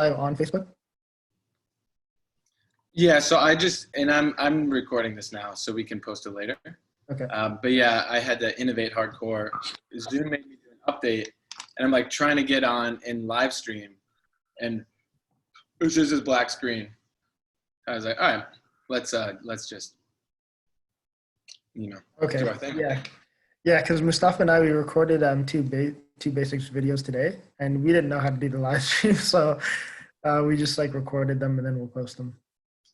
live on Facebook? Yeah, so I'm recording this now, so we can post it later. Okay. But yeah, I had to innovate hardcore. Zoom made me do an update, and I'm like trying to get on in live stream, and it's just this black screen. I was like, all right, let's just Okay. do our thing. Yeah, because Mustafa and I, we recorded two basics videos today, and we didn't know how to do the live stream, so we just like recorded them and then we'll post them.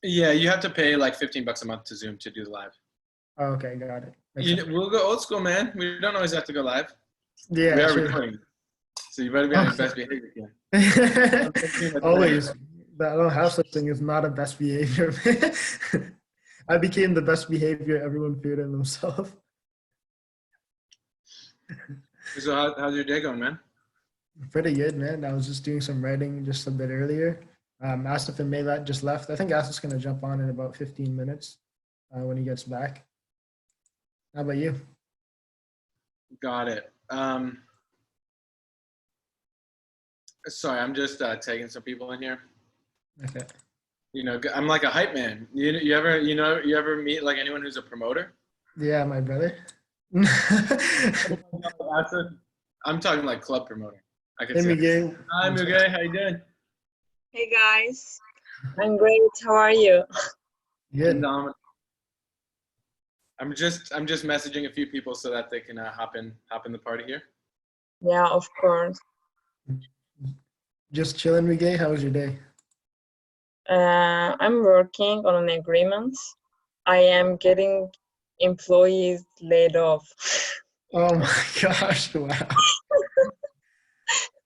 Yeah, you have to pay like $15 a month to Zoom to do the live. Oh, okay, got it. We'll go old school, man. We don't always have to go live. Yeah, we are sure. recording, so you better be on your best behavior again. Always. I don't have such thing as not a best behavior. I became the best behavior everyone feared in themselves. So how's your day going, man? Pretty good, man. I was just doing some writing just a bit earlier. Asif and Maylat just left. I think Asif's going to jump on in about 15 minutes when he gets back. How about you? Got it. Sorry, I'm just taking some people in here. Okay. I'm like a hype man. You ever meet like anyone who's a promoter? Yeah, my brother. I'm talking like club promoter. I can Hey, say. Miguel. Hi, Miguel. How you doing? Hey guys, I'm great. How are you? Good. I'm just messaging a few people so that they can hop in the party here. Yeah, of course. Just chilling, Miguel. How was your day? I'm working on an agreement. I am getting employees laid off. Oh my gosh! Wow.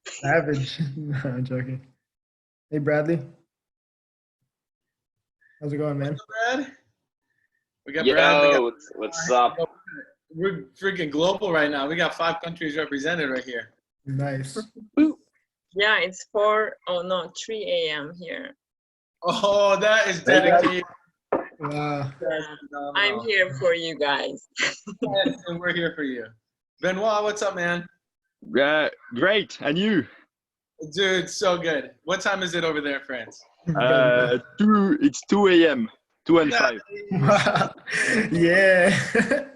Savage. No, I'm joking. Hey, Bradley. How's it going, man? What's up, Brad? We got Yo, Brad. what's up? We're freaking global right now. We got 5 countries represented right here. Nice. Yeah, it's 3 a.m. here. Oh, that is dedicated. Wow. I'm here for you guys. Yes, and we're here for you. Benoit, what's up, man? Great, and you? Dude, so good. What time is it over there in France? It's 2 a.m. 2 and 5. Wow. Yeah. Dude,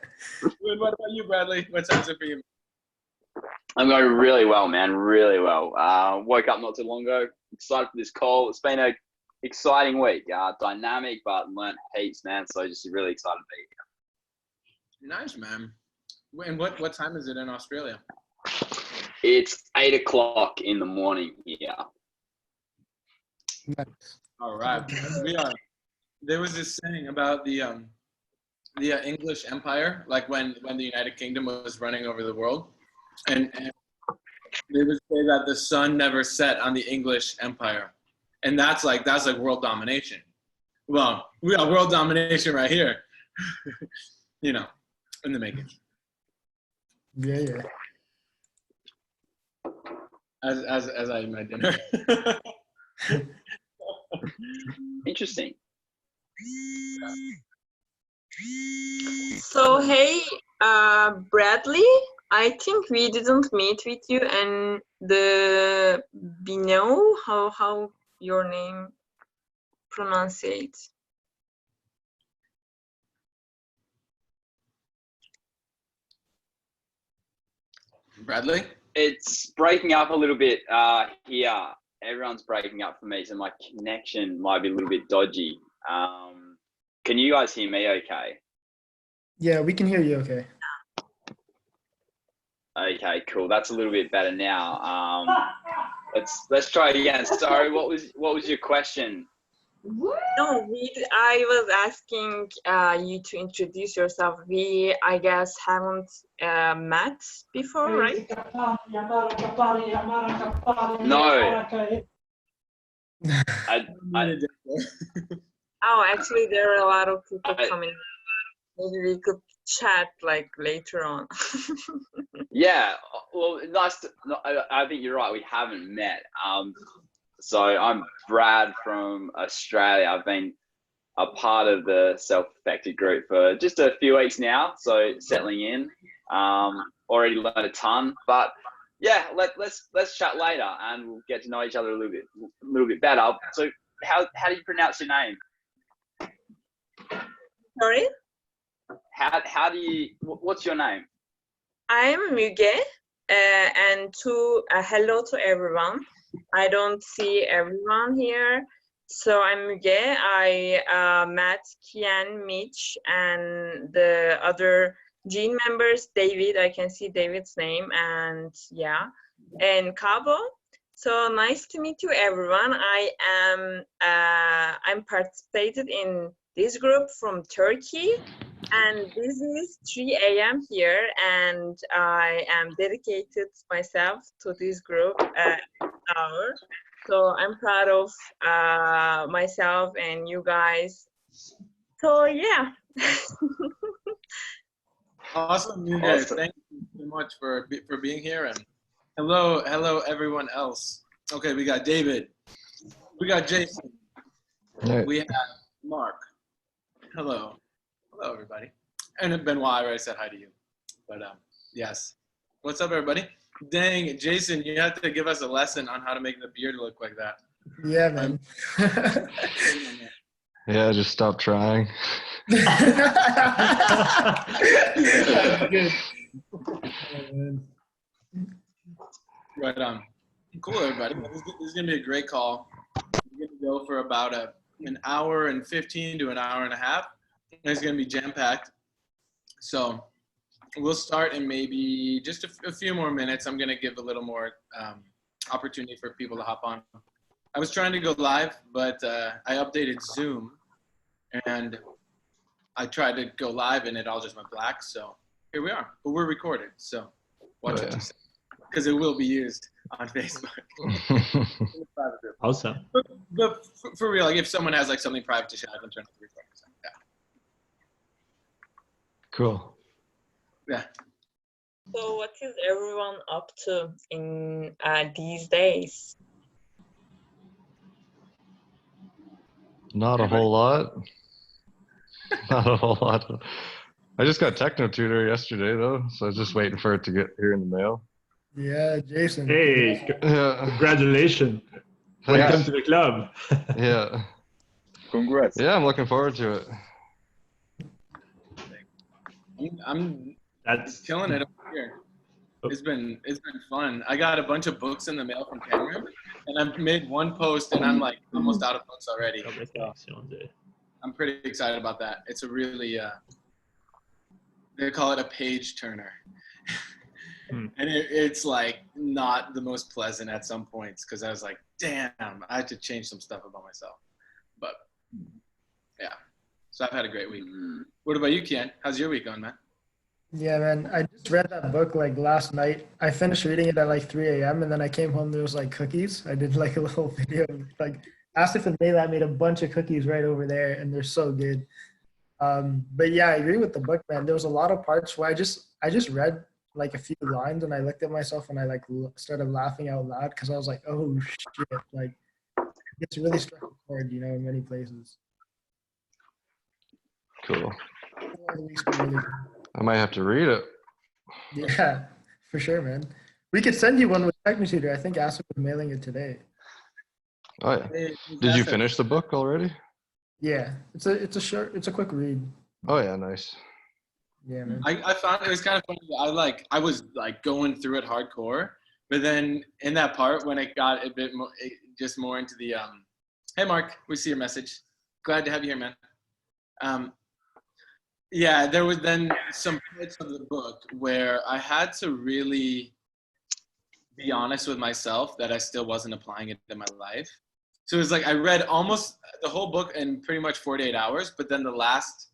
what about you, Bradley? What time is it for you? I'm going really well, man. Really well. Woke up not too long ago. Excited for this call. It's been a exciting week. Dynamic, but learned heaps, man. So just really excited to be Nice, man. And what time is it in Australia? here. It's 8 o'clock in the morning here. Nice. All right. There was this saying about the English Empire, like when the United Kingdom was running over the world, and they would say that the sun never set on the English Empire, and that's like world domination. Well, we got world domination right here, in the making. Yeah. As I eat my dinner. Interesting. So hey, Bradley, I think we didn't meet with you and the Bino, how your name pronunciates. Bradley? It's breaking up a little bit here. Everyone's breaking up for me, so my connection might be a little bit dodgy. Can you guys hear me okay? Yeah, we can hear you okay. Okay, cool. That's a little bit better now. Let's try it again. Sorry, what was your question? No, I was asking you to introduce yourself. We, I guess, haven't met before, right? No. Oh, actually, there are a lot of people coming. Maybe we could chat like later on. Yeah, well, I think you're right. We haven't met. So I'm Brad from Australia. I've been a part of the self-affected group for just a few weeks now, so settling in. Already learned a ton, but yeah, let's chat later, and we'll get to know each other a little bit better. So, how do you pronounce your name? Sorry, How do you? What's your name? I'm Müge, and hello to everyone. I don't see everyone here. So I'm Müge. I met Kian, Mitch, and the other Gene members, David. I can see David's name, and yeah, and Cabo. So nice to meet you, everyone. I'm participated in this group from Turkey, and this is 3 a.m. here, and I am dedicated myself to this group hour. So I'm proud of myself and you guys. So yeah. Awesome, you guys. Awesome. Thank you so much for being here, and hello everyone else. Okay, we got David, we got Jason, Hey. we have Mark. Hello everybody, and Benoit. I already said hi to you, but yes. What's up, everybody? Dang, Jason, you have to give us a lesson on how to make the beard look like that. Yeah, man. Yeah, just stop trying. That's good. Oh, man. Right on. Cool, everybody. This is gonna be a great call. We're gonna go for about an hour and 15 to an hour and a half. And it's gonna be jam-packed. So we'll start in maybe just a few more minutes. I'm gonna give a little more opportunity for people to hop on. I was trying to go live, but I updated Zoom, and I tried to go live, and it all just went black. So here we are. But we're recorded, so watch what you say, because it will be used on Facebook. Awesome. But for real, like if someone has like something private to share, I can turn off the recording. So, yeah. Cool. Yeah. So what is everyone up to in these days? Not a whole lot. Not a whole lot. I just got Techno Tutor yesterday though, so I was just waiting for it to get here in the mail. Yeah, Jason. Hey, Yeah. congratulations. Welcome to the club. Yeah. Congrats. Yeah, I'm looking forward to it. I'm That's killing it up here. It's been fun. I got a bunch of books in the mail from Cameron, and I've made one post, and I'm like almost out of books already. So I'm pretty excited about that. It's a really they call it a page turner. And it's like not the most pleasant at some points, because I was like, damn, I had to change some stuff about myself. But yeah, so I've had a great week. What about you, Kian? How's your week going, man? Yeah, man. I just read that book like last night. I finished reading it at like 3 a.m. and then I came home. There was like cookies. I did like a little video. Like Asif and Layla made a bunch of cookies right over there, and they're so good. But yeah, I agree with the book, man. There was a lot of parts where I just read like a few lines and I looked at myself and I like started laughing out loud because I was like, oh shit, like it's really struck a chord, you know, in many places. Cool. Really, I might have to read it. yeah, for sure, man. We could send you one with Technotutor. I think Asif was mailing it today. Oh yeah. Did you finish the book already? Yeah, it's a quick read. Oh yeah, nice. Yeah, man. I found it was kind of funny. I was like going through it hardcore, but then in that part when it got a bit more, just more into the hey Mark, we see your message. Glad to have you here, man. Yeah, there was then some parts of the book where I had to really be honest with myself that I still wasn't applying it in my life. So it was like I read almost the whole book in pretty much 48 hours, but then the last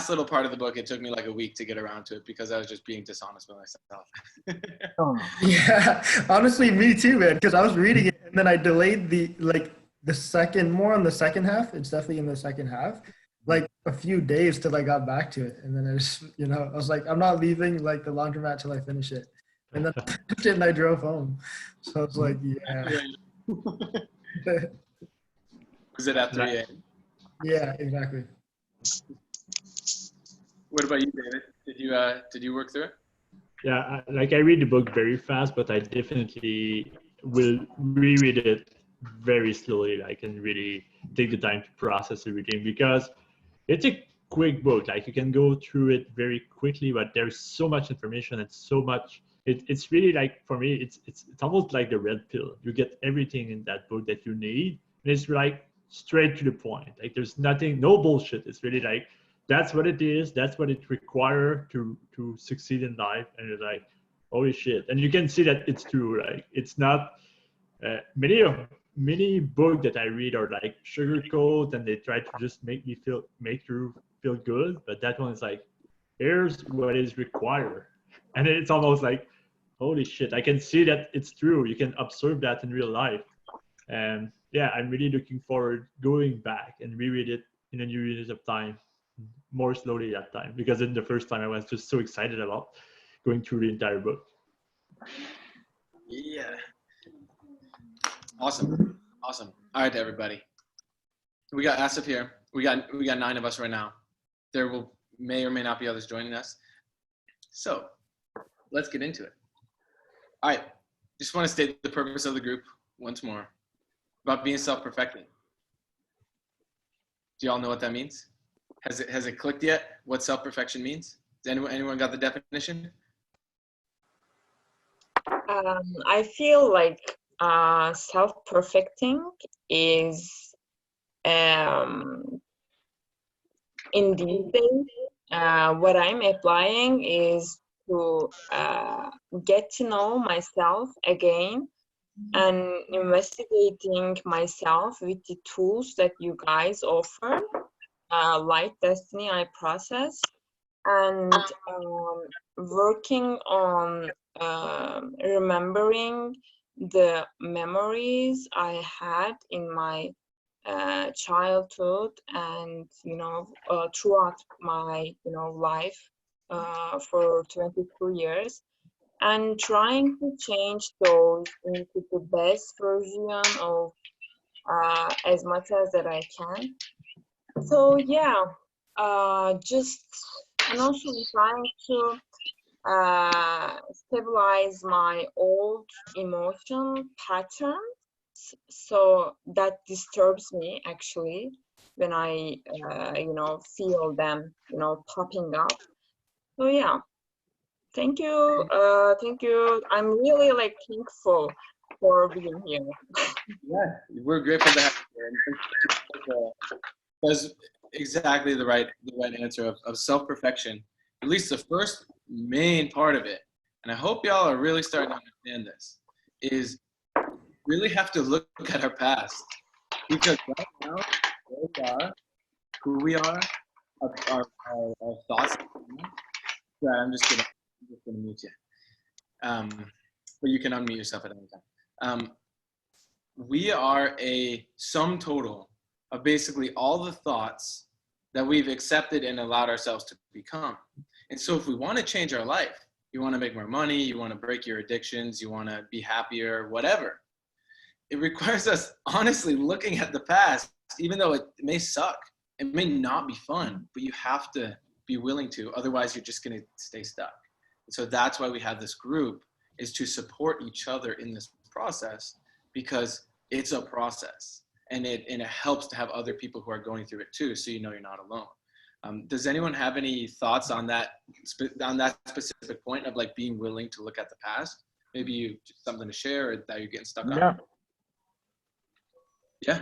little part of the book, it took me like a week to get around to it because I was just being dishonest with myself. Yeah, honestly, me too, man. Because I was reading it and then I delayed more on the second half. It's definitely in the second half, like a few days till I got back to it. And then I just, I was like, I'm not leaving like the laundromat till I finish it. And then I finished it and I drove home. So I was like, yeah. Was it at 3 a.m.? Yeah, exactly. What about you, David? Did you work through it? Yeah, like I read the book very fast, but I definitely will reread it very slowly, like, and really take the time to process everything, because it's a quick book. Like you can go through it very quickly, but there's so much information and so much. It's really like, for me, it's almost like the red pill. You get everything in that book that you need, and it's like straight to the point. Like there's nothing, no bullshit. It's really like that's what it is. That's what it requires to succeed in life. And you're like, holy shit! And you can see that it's true. Like it's not many books that I read are like sugarcoat and they try to just make you feel good. But that one is like, here's what is required, and it's almost like, holy shit! I can see that it's true. You can observe that in real life, and yeah, I'm really looking forward going back and reread it in a new unit of time, more slowly that time, because in the first time I was just so excited about going through the entire book. Yeah. Awesome. Awesome. All right, everybody. We got Asif here. We got 9 of us right now. There may or may not be others joining us. So let's get into it. All right. Just want to state the purpose of the group once more about being self-perfecting. Do y'all know what that means? Has it clicked yet? What self-perfection means? Does anyone got the definition? I feel like self-perfecting is in these days, what I'm applying is to get to know myself again and investigating myself with the tools that you guys offer, like Destiny I process, and working on remembering the memories I had in my childhood and throughout my life for 22 years, and trying to change those into the best version of as much as that I can. So yeah, just and also trying to stabilize my old emotion patterns, so that disturbs me actually when I feel them popping up. So yeah, thank you. I'm really like thankful for being here. Yeah, we're grateful to have you here. That's exactly the right answer of self-perfection. At least the first main part of it, and I hope y'all are really starting to understand this, is really have to look at our past, because right now where we are, who we are, our thoughts. Yeah, I'm just gonna mute you. But you can unmute yourself at any time. We are a sum total of basically all the thoughts that we've accepted and allowed ourselves to become. And so if we want to change our life, you want to make more money, you want to break your addictions, you want to be happier, whatever, it requires us honestly looking at the past, even though it may suck, it may not be fun, but you have to be willing to, otherwise you're just going to stay stuck. And so that's why we have this group, is to support each other in this process, because it's a process, and it helps to have other people who are going through it too, so you know you're not alone. Does anyone have any thoughts on that specific point of like being willing to look at the past? Maybe you just something to share, or that you're getting stuck on? Yeah.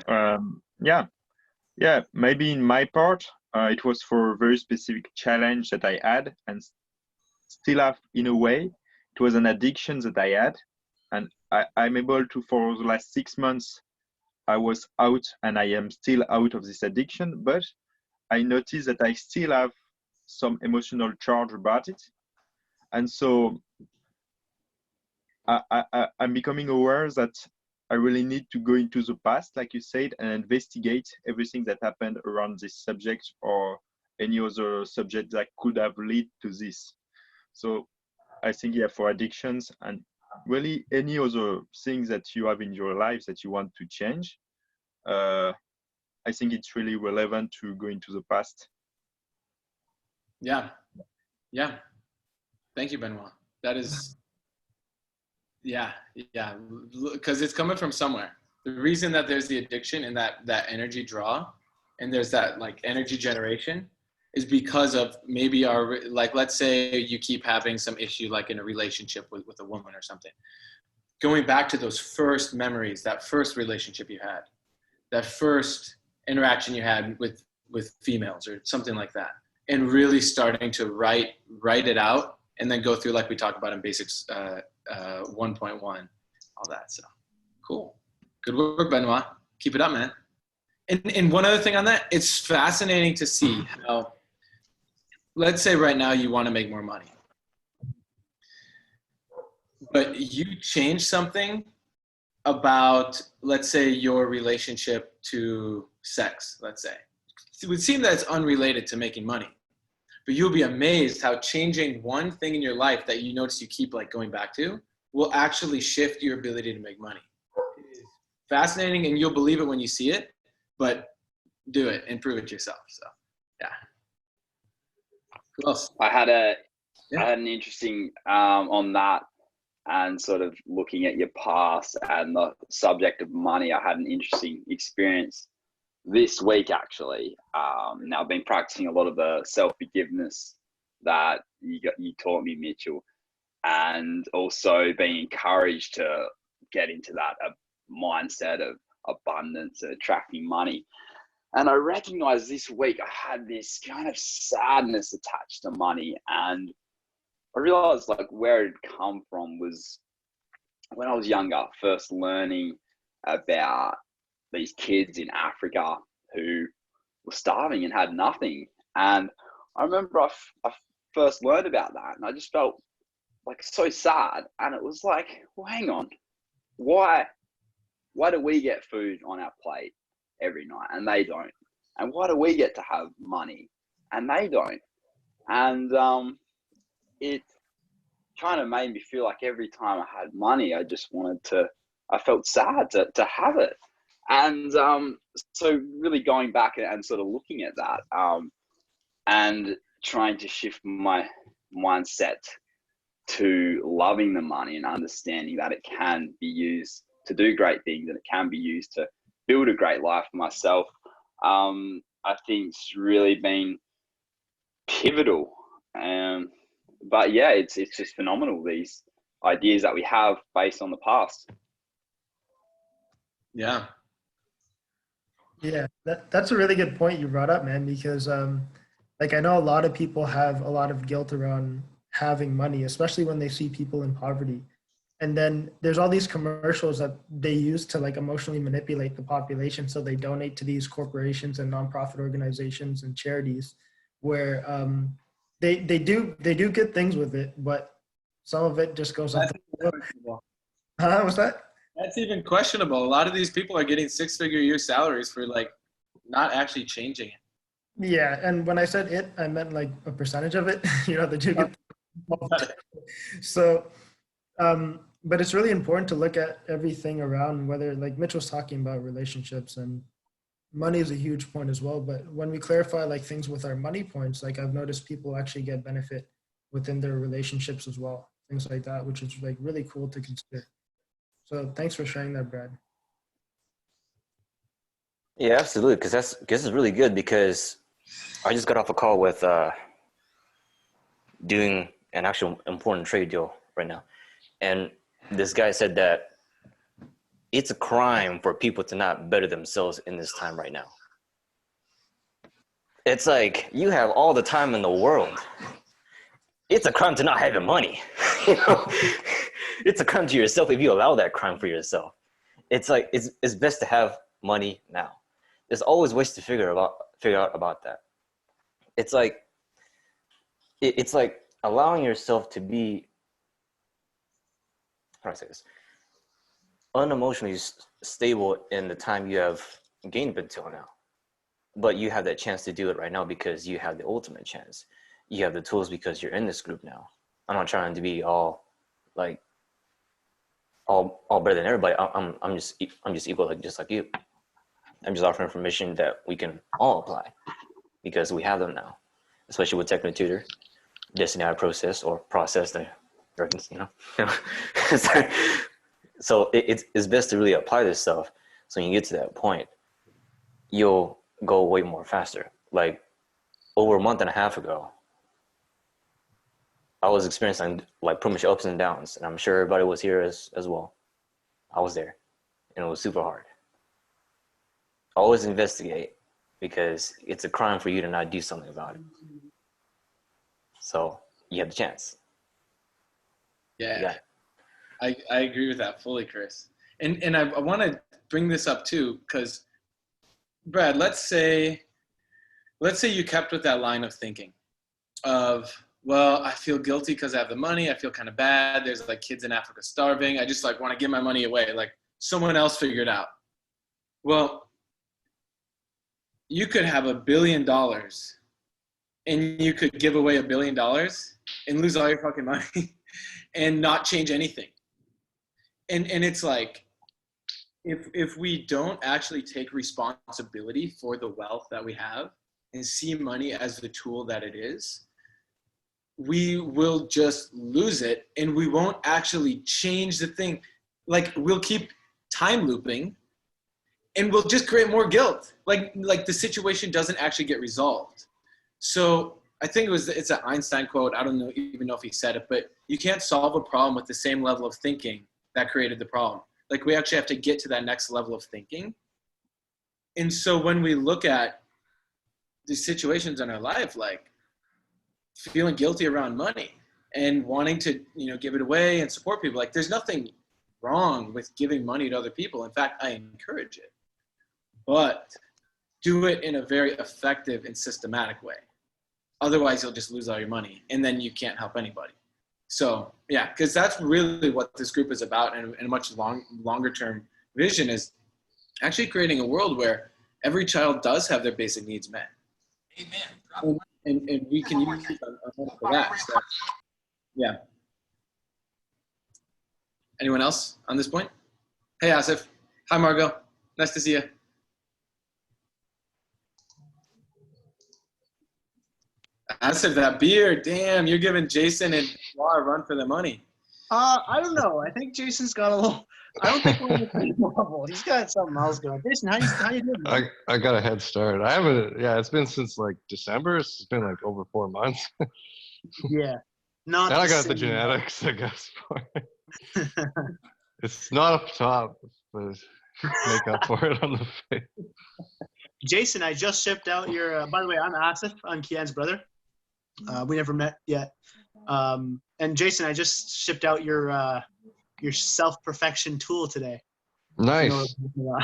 Maybe in my part, it was for a very specific challenge that I had and still have in a way. It was an addiction that I had, and I'm able to, for the last 6 months, I was out and I am still out of this addiction, but I noticed that I still have some emotional charge about it. And so I'm becoming aware that I really need to go into the past, like you said, and investigate everything that happened around this subject or any other subject that could have led to this. So I think, yeah, for addictions and really any other things that you have in your life that you want to change, I think it's really relevant to go into the past. Yeah. Thank you, Benoit. That is, yeah, because it's coming from somewhere. The reason that there's the addiction and that energy draw, and there's that like energy generation, is because of maybe our, like, let's say you keep having some issue like in a relationship with a woman or something. Going back to those first memories, that first relationship you had, that first interaction you had with females or something like that, and really starting to write it out, and then go through like we talked about in basics 1.1, all that. So cool. Good work, Benoit. Keep it up, man. And one other thing on that, it's fascinating to see how, let's say right now you want to make more money, but you change something about, let's say, your relationship to sex, let's say. It would seem that it's unrelated to making money, but you'll be amazed how changing one thing in your life that you notice you keep like going back to will actually shift your ability to make money. It is fascinating, and you'll believe it when you see it, but do it and prove it yourself. So yeah. Who else? I had an interesting on that, and sort of looking at your past and the subject of money. I had an interesting experience this week, actually. Now I've been practicing a lot of the self-forgiveness that you taught me, Mitchell, and also being encouraged to get into that mindset of abundance and attracting money. And I recognized this week I had this kind of sadness attached to money, and I realized like where it come from was when I was younger, first learning about these kids in Africa who were starving and had nothing. And I remember I first learned about that, and I just felt like so sad. And it was like, well, hang on, why do we get food on our plate every night and they don't? And why do we get to have money and they don't? And it kind of made me feel like every time I had money, I felt sad to have it. And so really going back and sort of looking at that and trying to shift my mindset to loving the money and understanding that it can be used to do great things, and it can be used to build a great life for myself. I think it's really been pivotal. But yeah, it's just phenomenal, these ideas that we have based on the past. Yeah. Yeah, that's a really good point you brought up, man, because like I know a lot of people have a lot of guilt around having money, especially when they see people in poverty. And then there's all these commercials that they use to like emotionally manipulate the population, so they donate to these corporations and nonprofit organizations and charities where they do good things with it, but some of it just goes up. What's that? That's even questionable. A lot of these people are getting 6-figure year salaries for like not actually changing it. Yeah, and when I said it, I meant like a percentage of it. You know, the two get. So, but it's really important to look at everything around, whether, like Mitch was talking about, relationships, and money is a huge point as well. But when we clarify like things with our money points, like I've noticed people actually get benefit within their relationships as well, things like that, which is like really cool to consider. So thanks for sharing that, Brad. Yeah, absolutely. Because this is really good, because I just got off a call with doing an actual important trade deal right now. And this guy said that it's a crime for people to not better themselves in this time right now. It's like you have all the time in the world. It's a crime to not having money. You know? It's a crime to yourself if you allow that crime for yourself. It's like it's best to have money now. There's always ways to figure out about that. It's like allowing yourself to be, how do I say this, unemotionally stable in the time you have gained until now. But you have that chance to do it right now because you have the ultimate chance. You have the tools because you're in this group now. I'm not trying to be all better than everybody. I'm just equal, just like you. I'm just offering information that we can all apply because we have them now, especially with Techno Tutor, Destiny Process, the dragons, So it's best to really apply this stuff. So when you get to that point, you'll go way more faster. Like over a month and a half ago, I was experiencing like pretty much ups and downs, and I'm sure everybody was here as well. I was there, and it was super hard. Always investigate, because it's a crime for you to not do something about it. So you have the chance. Yeah. I agree with that fully, Chris. And I want to bring this up too, because Brad, let's say you kept with that line of thinking of, well, I feel guilty because I have the money. I feel kind of bad. There's like kids in Africa starving. I just like want to give my money away. Like someone else figure it out. Well, you could have $1 billion and you could give away $1 billion and lose all your fucking money and not change anything. And it's like, if we don't actually take responsibility for the wealth that we have and see money as the tool that it is, we will just lose it and we won't actually change the thing. Like we'll keep time looping and we'll just create more guilt. Like the situation doesn't actually get resolved. So I think it's an Einstein quote. I don't even know if he said it, but you can't solve a problem with the same level of thinking that created the problem. Like we actually have to get to that next level of thinking. And so when we look at the situations in our life, like feeling guilty around money and wanting to, give it away and support people, like there's nothing wrong with giving money to other people. In fact, I encourage it, but do it in a very effective and systematic way. Otherwise you'll just lose all your money and then you can't help anybody. So yeah, because that's really what this group is about, and a much longer term vision is actually creating a world where every child does have their basic needs met. Amen. And we can use it for that. So, yeah. Anyone else on this point? Hey, Asif. Hi, Margo. Nice to see you. Asif, that beer, damn, you're giving Jason and Laura a run for the money. I don't know. I think Jason's got a little. I don't think we're on the same level. He's got something else going. Jason, how you doing? Man? I got a head start. I haven't. Yeah, it's been since like December. It's been like over 4 months. Yeah, not. And I got the genetics, I guess. For it. It's not up top, but make up for it on the face. Jason, I just shipped out your. By the way, I'm Asif. I'm Kian's brother. We never met yet. And Jason, I just shipped out your self-perfection tool today. Nice.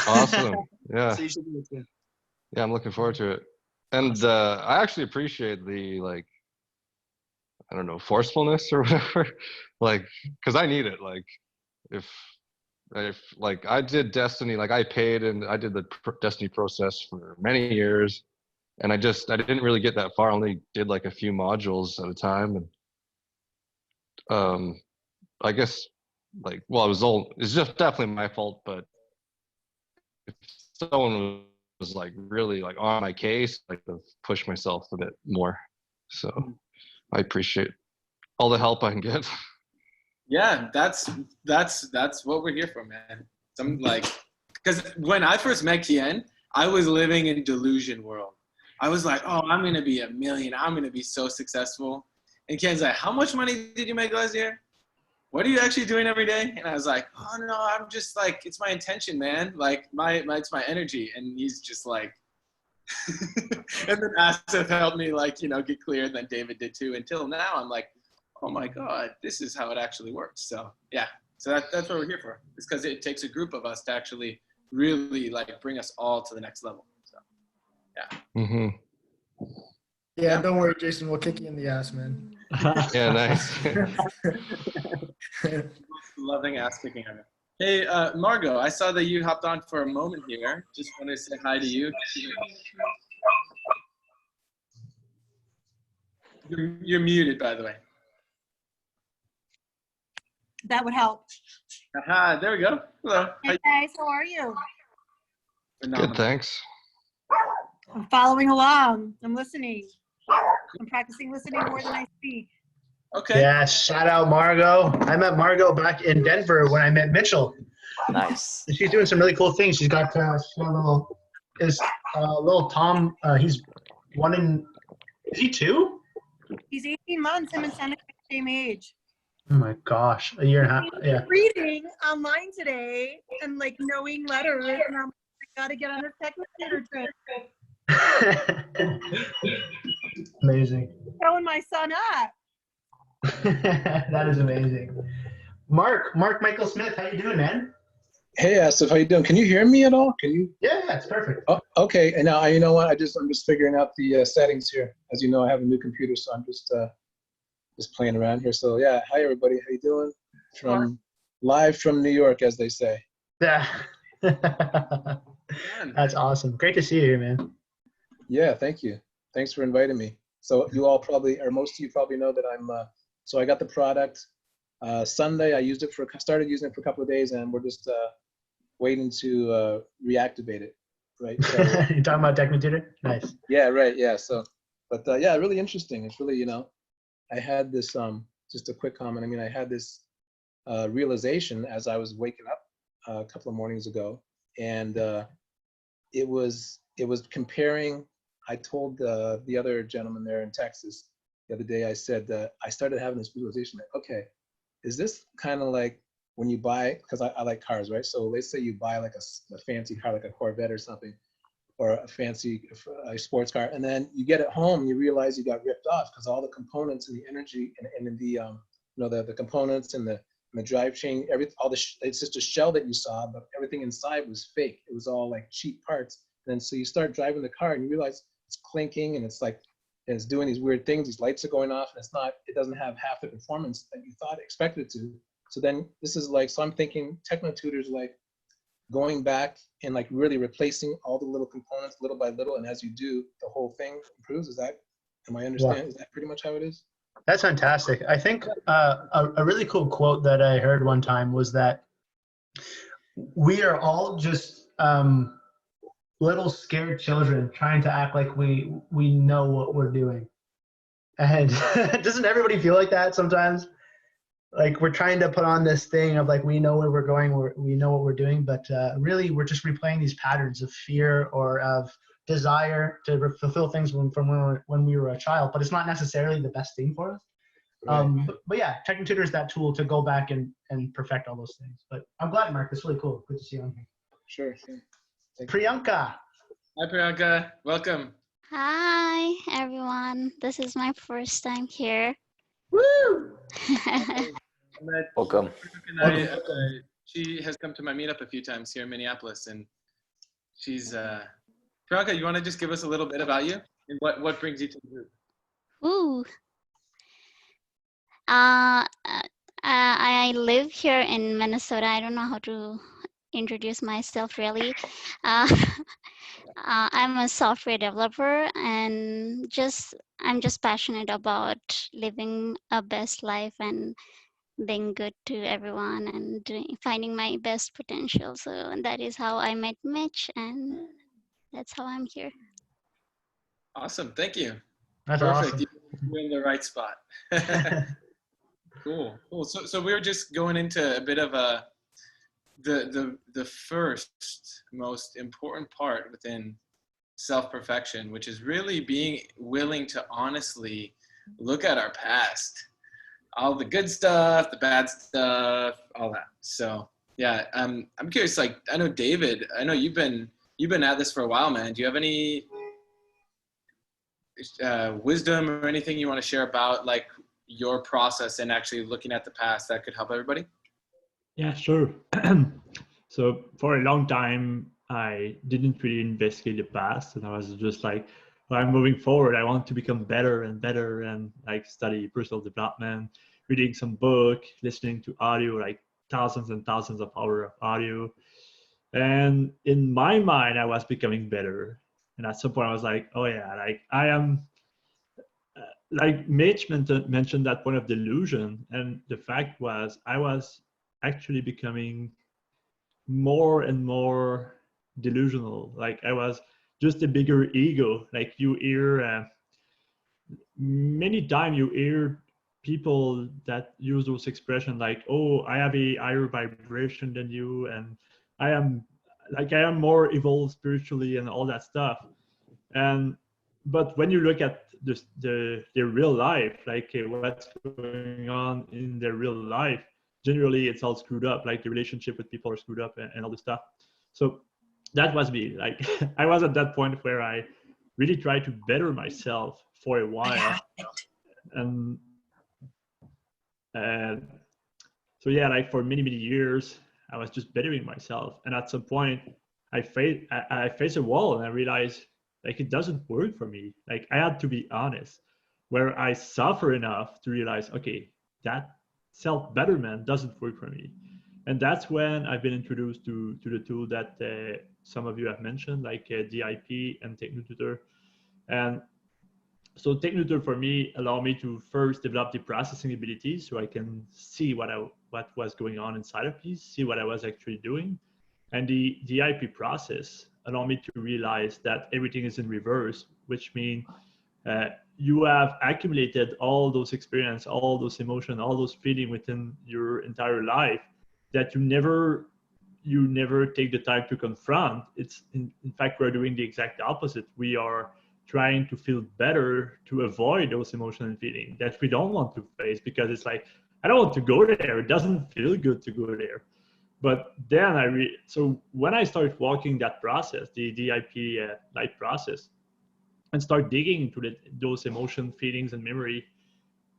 Awesome. Yeah. So you should do it too. Yeah, I'm looking forward to it. And I actually appreciate the, like, I don't know, forcefulness or whatever. Like, because I need it. Like, if like I did Destiny, like I paid and I did the Destiny process for many years. And I didn't really get that far. I only did like a few modules at a time. And I guess like, well, it's just definitely my fault, but if someone was like really like on my case, like to push myself a bit more. So I appreciate all the help I can get. Yeah, that's what we're here for, man. Some like, because when I first met Kian, I was living in delusion world. I was like, oh, I'm gonna be a million. I'm gonna be so successful. And Kian's like, how much money did you make last year? What are you actually doing every day? And I was like, oh no, I'm just like, it's my intention, man. Like it's my energy. And he's just like, and then Asif helped me like, get clear. And then David did too. Until now, I'm like, oh my God, this is how it actually works. So yeah, so that's what we're here for. It's because it takes a group of us to actually really like bring us all to the next level. So yeah. Mm-hmm. Yeah, don't worry, Jason. We'll kick you in the ass, man. Yeah, nice. Loving ass kicking ever. Hey, Margo, I saw that you hopped on for a moment here. Just wanted to say hi to you. You're muted, by the way. That would help. Aha, there we go. Hello. Hey guys, how are you? Good, thanks. I'm following along. I'm listening. I'm practicing listening more than I speak. Okay. Yeah, shout out Margo. I met Margo back in Denver when I met Mitchell. Nice. She's doing some really cool things. She's got a little Tom. He's one in. Is he 2? He's 18 months. Him and Seneca are the same age. Oh my gosh, a year and a half. Yeah. Reading online today and like knowing letters, and I'm like, I gotta get on a technicolor trip. Amazing. Showing my son up. That is amazing. Mark Michael Smith, how you doing, man? Hey, Asif, how you doing? Can you hear me at all? Can you? Yeah, it's perfect. Oh, okay. And now, you know what? I'm just figuring out the settings here. As you know, I have a new computer, so I'm just playing around here. So yeah, hi everybody. How you doing? Live from New York, as they say. Yeah. That's awesome. Great to see you here, man. Yeah, thank you. Thanks for inviting me. So you all probably, or most of you probably know that so I got the product Sunday. I started using it for a couple of days, and we're just waiting to reactivate it, right? So, You're talking about Technotutor? Nice. yeah, right, yeah. So, but yeah, really interesting. It's really, I had this, just a quick comment. I mean, I had this realization as I was waking up a couple of mornings ago, and it was comparing. I told the other gentleman there in Texas the other day, I said, I started having this realization that, okay, is this kind of like when you buy, because I like cars, right? So let's say you buy like a fancy car, like a Corvette or something, or a fancy sports car, and then you get it home and you realize you got ripped off because all the components and the energy and the the components and the drive chain, it's just a shell that you saw, but everything inside was fake. It was all like cheap parts. And so you start driving the car and you realize it's clinking and it's doing these weird things. These lights are going off and it doesn't have half the performance that you expected it to. So then this is like, so I'm thinking Technotutor's like going back and like really replacing all the little components little by little. And as you do, the whole thing improves. Am I understanding? Is that pretty much how it is? That's fantastic. I think a really cool quote that I heard one time was that we are all just little scared children trying to act like we know what we're doing. And doesn't everybody feel like that sometimes? Like we're trying to put on this thing of like we know where we're going, we know what we're doing, but really we're just replaying these patterns of fear or of desire to fulfill things from when we were a child, but it's not necessarily the best thing for us. Right. But yeah, Technotutor is that tool to go back and perfect all those things. But I'm glad, Mark. It's really cool. Good to see you on here. Sure. Priyanka. Hi, Priyanka. Welcome. Hi, everyone. This is my first time here. Woo! Welcome. She has come to my meetup a few times here in Minneapolis, and she's Priyanka. You want to just give us a little bit about you and what brings you to the group? Ooh. I live here in Minnesota. I don't know how to introduce myself really. I'm a software developer, and I'm just passionate about living a best life and being good to everyone and finding my best potential. So that is how I met Mitch, and that's how I'm here. Awesome. Thank you. That's perfect. Awesome. You're in the right spot. Cool. So we were just going into a bit of the first most important part within self-perfection, which is really being willing to honestly look at our past, all the good stuff, the bad stuff, all that. So yeah, I'm curious. Like I know David. I know you've been at this for a while, man. Do you have any wisdom or anything you want to share about like your process and actually looking at the past that could help everybody? Yeah, sure. So for a long time, I didn't really investigate the past, and I was just like, well, I'm moving forward. I want to become better and better, and like study personal development, reading some book, listening to audio, like thousands and thousands of hours of audio. And in my mind, I was becoming better. And at some point, I was like, oh yeah, like I am. Like Mitch mentioned that point of delusion, and the fact was I was actually becoming more and more delusional. Like I was just a bigger ego. Like you hear many times you hear people that use those expressions like, oh, I have a higher vibration than you, and I am more evolved spiritually and all that stuff. But when you look at their real life, like what's going on in their real life, generally it's all screwed up. Like the relationship with people are screwed up and all this stuff. So that was me. Like I was at that point where I really tried to better myself for a while. And so yeah, like for many years, I was just bettering myself. And at some point, I faced a wall, and I realized like it doesn't work for me. Like I had to be honest, where I suffer enough to realize, okay, that self-betterment doesn't work for me. And that's when I've been introduced to the tool that some of you have mentioned, like DIP and TechnoTutor. And so TechnoTutor for me allowed me to first develop the processing ability, so I can see what was going on inside of me, see what I was actually doing. And the DIP process allowed me to realize that everything is in reverse, which means you have accumulated all those experience, all those emotions, all those feelings within your entire life that you never take the time to confront. It's in fact, we're doing the exact opposite. We are trying to feel better to avoid those emotions and feelings that we don't want to face, because it's like, I don't want to go there. It doesn't feel good to go there. But then so when I started walking that process, the DIP light process, and start digging into those emotion, feelings, and memory,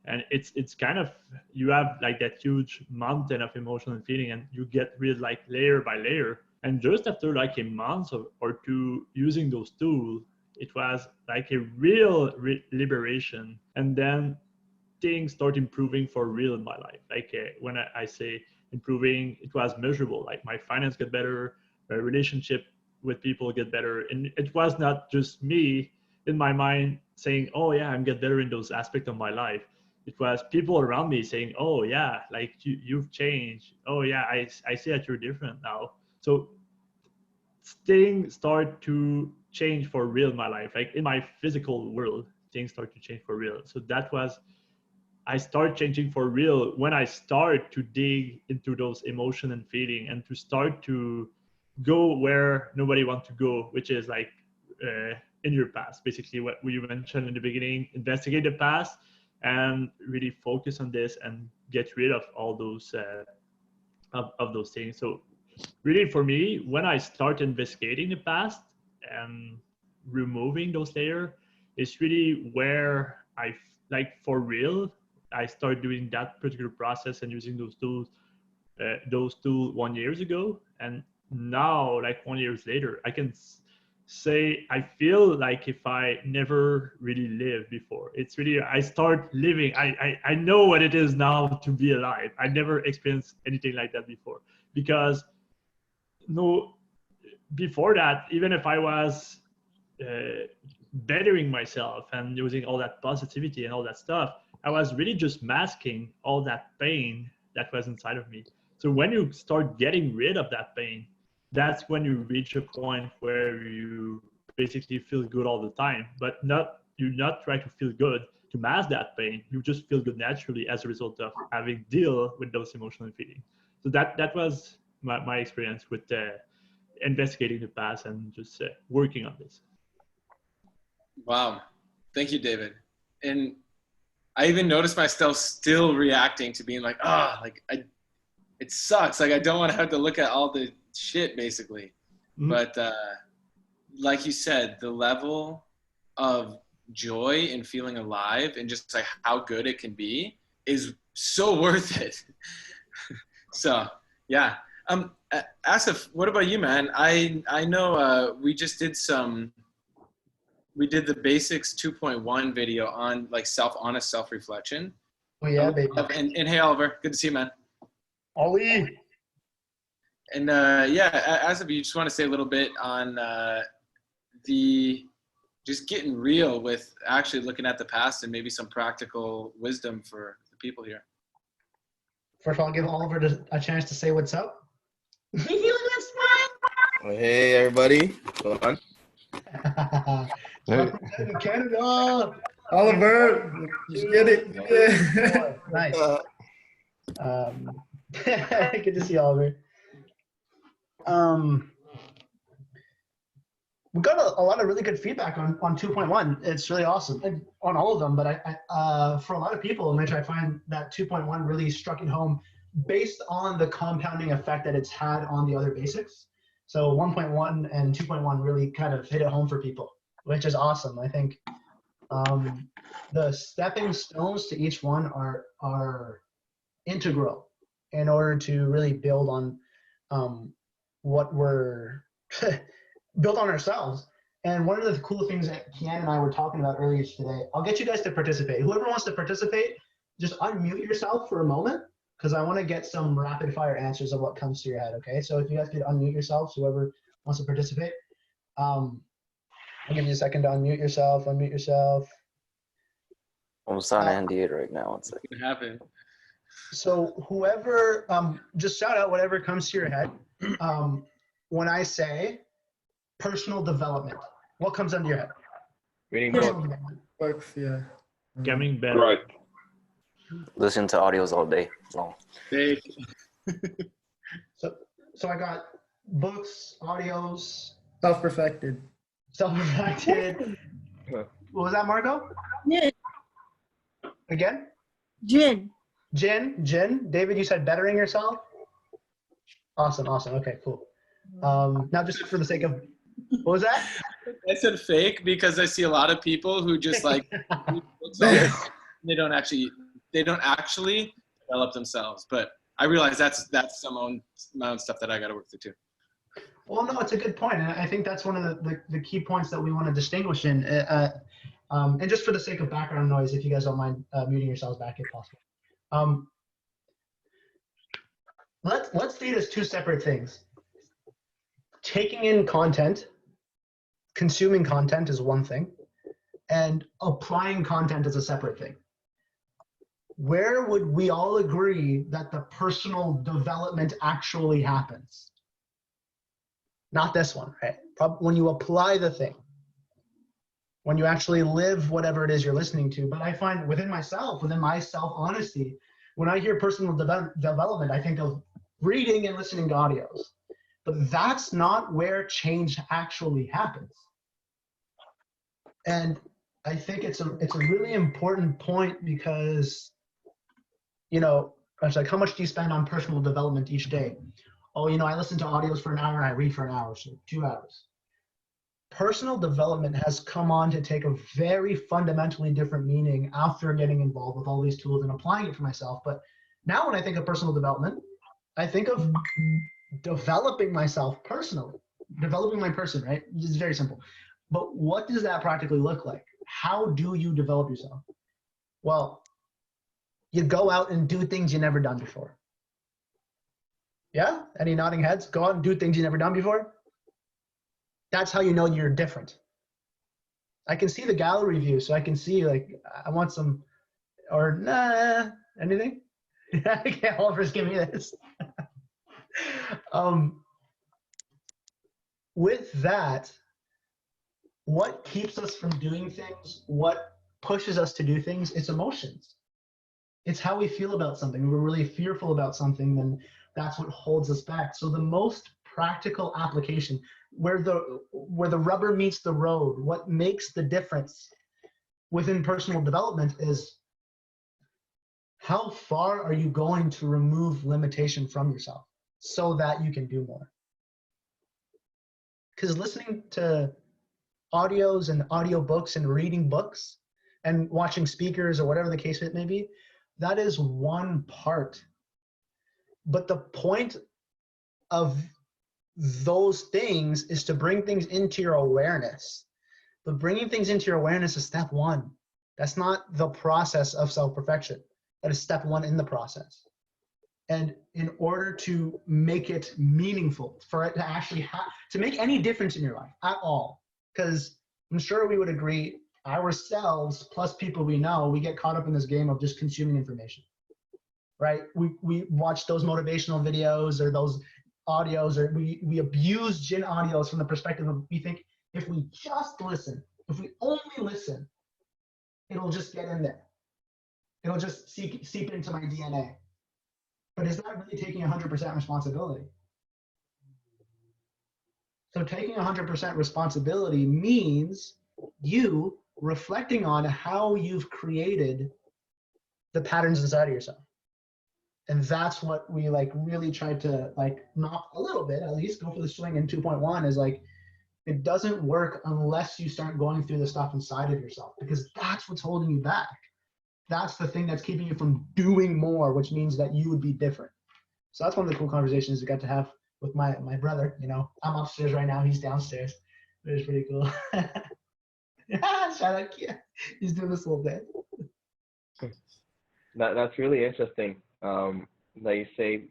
and it's kind of, you have like that huge mountain of emotion and feeling, and you get rid like layer by layer. And just after like a month or two using those tools, it was like a real liberation. And then things start improving for real in my life. Like when I say improving, it was measurable. Like my finance get better, my relationship with people get better. And it was not just me in my mind saying, oh yeah, I'm get better in those aspects of my life. It was people around me saying, oh yeah, like you've changed. Oh yeah, I see that you're different now. So things start to change for real in my life. Like in my physical world, things start to change for real. So that was, I start changing for real when I start to dig into those emotion and feeling, and to start to go where nobody wants to go, which is like in your past. Basically what we mentioned in the beginning, investigate the past and really focus on this and get rid of all those of those things. So really for me, when I start investigating the past and removing those layers, it's really where I, like for real, I started doing that particular process and using those tools 1 year ago. And now, like 1 year later, I can say I feel like if I never really lived before. It's really, I start living. I know what it is now to be alive. I never experienced anything like that before, because before that, even if I was bettering myself and using all that positivity and all that stuff, I was really just masking all that pain that was inside of me. So when you start getting rid of that pain, that's when you reach a point where you basically feel good all the time, but you not try to feel good to mask that pain. You just feel good naturally as a result of having deal with those emotional feelings. So that was my experience with investigating the past and just working on this. Wow. Thank you, David. And I even noticed myself still reacting to being like, it sucks. Like, I don't want to have to look at all the shit, basically. Mm-hmm. But like you said, the level of joy in feeling alive and just like how good it can be is so worth it. So, yeah. Asif, what about you, man? I know we just did we did the basics 2.1 video on like honest self-reflection. Oh yeah, baby. And hey, Oliver, good to see you, man. Ollie. And yeah, Asif, you just want to say a little bit on just getting real with actually looking at the past and maybe some practical wisdom for the people here. First of all, I'll give Oliver a chance to say what's up. Hey everybody, what's going on? Hey, Representing Canada. Oliver, just get it. Yeah. Nice. Good to see Oliver. We got a lot of really good feedback on 2.1. It's really awesome, and on all of them. But I for a lot of people, in which I find that 2.1 really struck it home, based on the compounding effect that it's had on the other basics. So 1.1 and 2.1 really kind of hit it home for people, which is awesome. I think the stepping stones to each one are integral in order to really build on what we're build on ourselves. And one of the cool things that Kian and I were talking about earlier today, I'll get you guys to participate. Whoever wants to participate, just unmute yourself for a moment, because I want to get some rapid fire answers of what comes to your head, okay? So if you guys could unmute yourselves, whoever wants to participate. I'll give you a second to unmute yourself, I'm signing NDA right now. One second. It can happen. So whoever, just shout out whatever comes to your head. When I say personal development, what comes under your head? Reading Personal books. development. Books, yeah. Getting better. Growth. Listen to audios all day long. Fake. So I got books, audios, Self-perfected. self-reflected. What was that, Margo? Gin. Again? Gin. Gin. David, you said bettering yourself? Awesome. Okay, cool. Now just for the sake of, what was that? I said fake because I see a lot of people who just like they don't actually develop themselves. But I realize that's my own stuff that I got to work through too. Well, no, it's a good point, and I think that's one of the key points that we want to distinguish in. And just for the sake of background noise, if you guys don't mind muting yourselves back if possible. Let's see it as two separate things. Taking in content, consuming content is one thing, and applying content is a separate thing. Where would we all agree that the personal development actually happens? Not this one, right? When you apply the thing, when you actually live whatever it is you're listening to. But I find within my self-honesty, when I hear personal development, I think of reading and listening to audios. But that's not where change actually happens. And I think it's a really important point because, you know, it's like, how much do you spend on personal development each day? Oh, you know, I listen to audios for an hour and I read for an hour, so 2 hours. Personal development has come on to take a very fundamentally different meaning after getting involved with all these tools and applying it for myself. But now when I think of personal development, I think of developing myself personally, developing my person, right? It's very simple. But what does that practically look like? How do you develop yourself? Well, you go out and do things you never done before. Yeah? Any nodding heads? Go out and do things you never done before? That's how you know you're different. I can see the gallery view, so I can see, like, I want some, or nah, anything? Yeah, Oliver's giving me this. With that, what keeps us from doing things, what pushes us to do things, it's emotions. It's how we feel about something. If we're really fearful about something, then that's what holds us back. So the most practical application, where the rubber meets the road, what makes the difference within personal development is how far are you going to remove limitation from yourself so that you can do more? Because listening to audios and audiobooks and reading books and watching speakers or whatever the case may be, that is one part. But the point of those things is to bring things into your awareness. But bringing things into your awareness is step one. That's not the process of self-perfection. That is step one in the process. And in order to make it meaningful, for it to actually to make any difference in your life at all, because I'm sure we would agree, ourselves plus people we know, we get caught up in this game of just consuming information, right? We watch those motivational videos or those audios, or we abuse Jin audios from the perspective of, we think if we just listen, if we only listen, it'll just get in there. It'll just seep into my DNA. But is that really taking 100% responsibility? So taking 100% responsibility means you reflecting on how you've created the patterns inside of yourself. And that's what we like really tried to like knock a little bit, at least go for the swing in 2.1 is like, it doesn't work unless you start going through the stuff inside of yourself, because that's what's holding you back. That's the thing that's keeping you from doing more, which means that you would be different. So that's one of the cool conversations we got to have with my brother. You know, I'm upstairs right now, he's downstairs. It was pretty cool. Shout out, yeah, he's doing this little bit. That's really interesting. That you say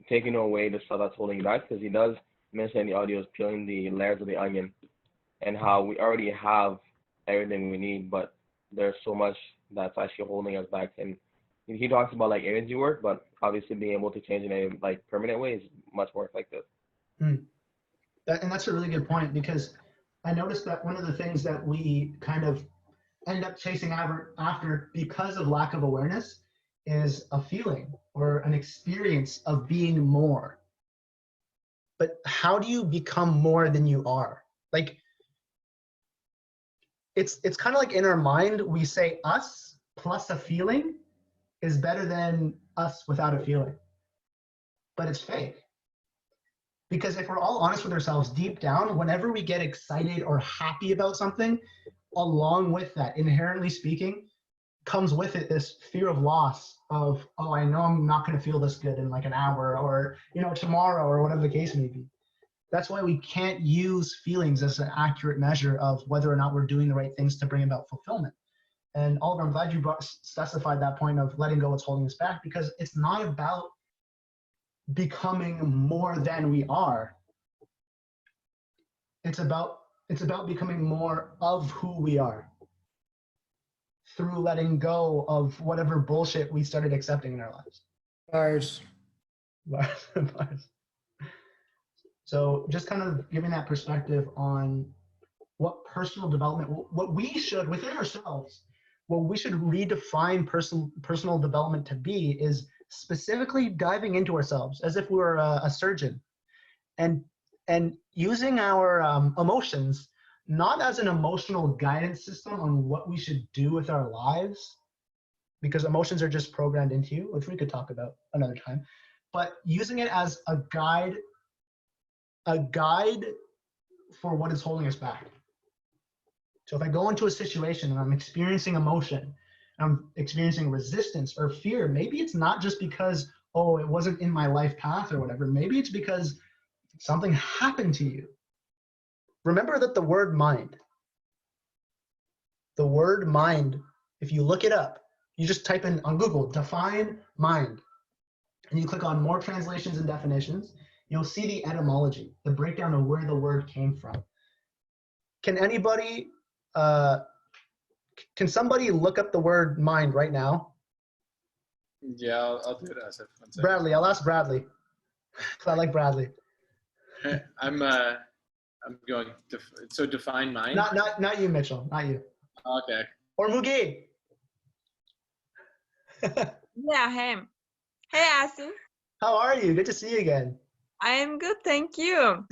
taking away the stuff that's holding you back, because he does mention in the audios peeling the layers of the onion, and how we already have everything we need, but there's so much that's actually holding us back. And he talks about like energy work, but obviously being able to change in a like permanent way is much more effective. And that's a really good point, because I noticed that one of the things that we kind of end up chasing after because of lack of awareness is a feeling or an experience of being more. But how do you become more than you are? Like, it's kind of like in our mind, we say us plus a feeling is better than us without a feeling. But it's fake. Because if we're all honest with ourselves deep down, whenever we get excited or happy about something, along with that, inherently speaking, comes with it this fear of loss of, oh, I know I'm not going to feel this good in like an hour or, you know, tomorrow or whatever the case may be. That's why we can't use feelings as an accurate measure of whether or not we're doing the right things to bring about fulfillment. And Oliver, I'm glad you specified that point of letting go what's holding us back, because it's not about becoming more than we are. It's about becoming more of who we are through letting go of whatever bullshit we started accepting in our lives. Bars. So just kind of giving that perspective on what personal development, what we should, within ourselves, what we should redefine personal development to be is specifically diving into ourselves as if we were a surgeon, and using our emotions not as an emotional guidance system on what we should do with our lives, because emotions are just programmed into you, which we could talk about another time, but using it as a guide for what is holding us back. So if I go into a situation and I'm experiencing emotion, I'm experiencing resistance or fear, maybe it's not just because, oh, it wasn't in my life path or whatever. Maybe it's because something happened to you. Remember that the word mind, if you look it up, you just type in on Google, define mind, and you click on more translations and definitions, you'll see the etymology, the breakdown of where the word came from. Can anybody, can somebody look up the word mind right now? Yeah, I'll do it, Asif. Bradley, I'll ask Bradley. I like Bradley. I'm going to, so define mind? Not you, Mitchell, not you. Okay. Or Mugi. Yeah, hey. Hey, Asif. How are you? Good to see you again. I am good, thank you.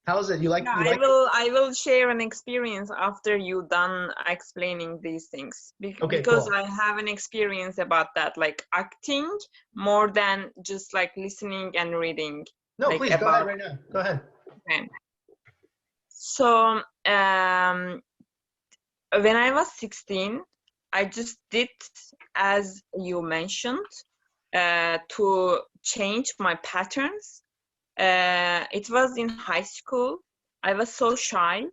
How's it? I will share an experience after you done explaining these things, because cool. I have an experience about that, like acting more than just like listening and reading. No, like, please, go ahead right now. Go ahead. Okay. So when I was 16, I just did as you mentioned, to change my patterns. It was in high school. I was so shy,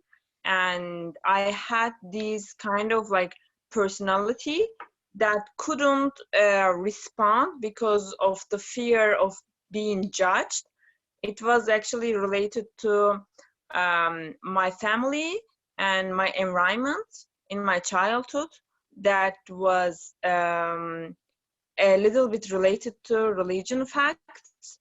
and I had this kind of like personality that couldn't respond because of the fear of being judged. It was actually related to my family and my environment in my childhood that was a little bit related to religion facts.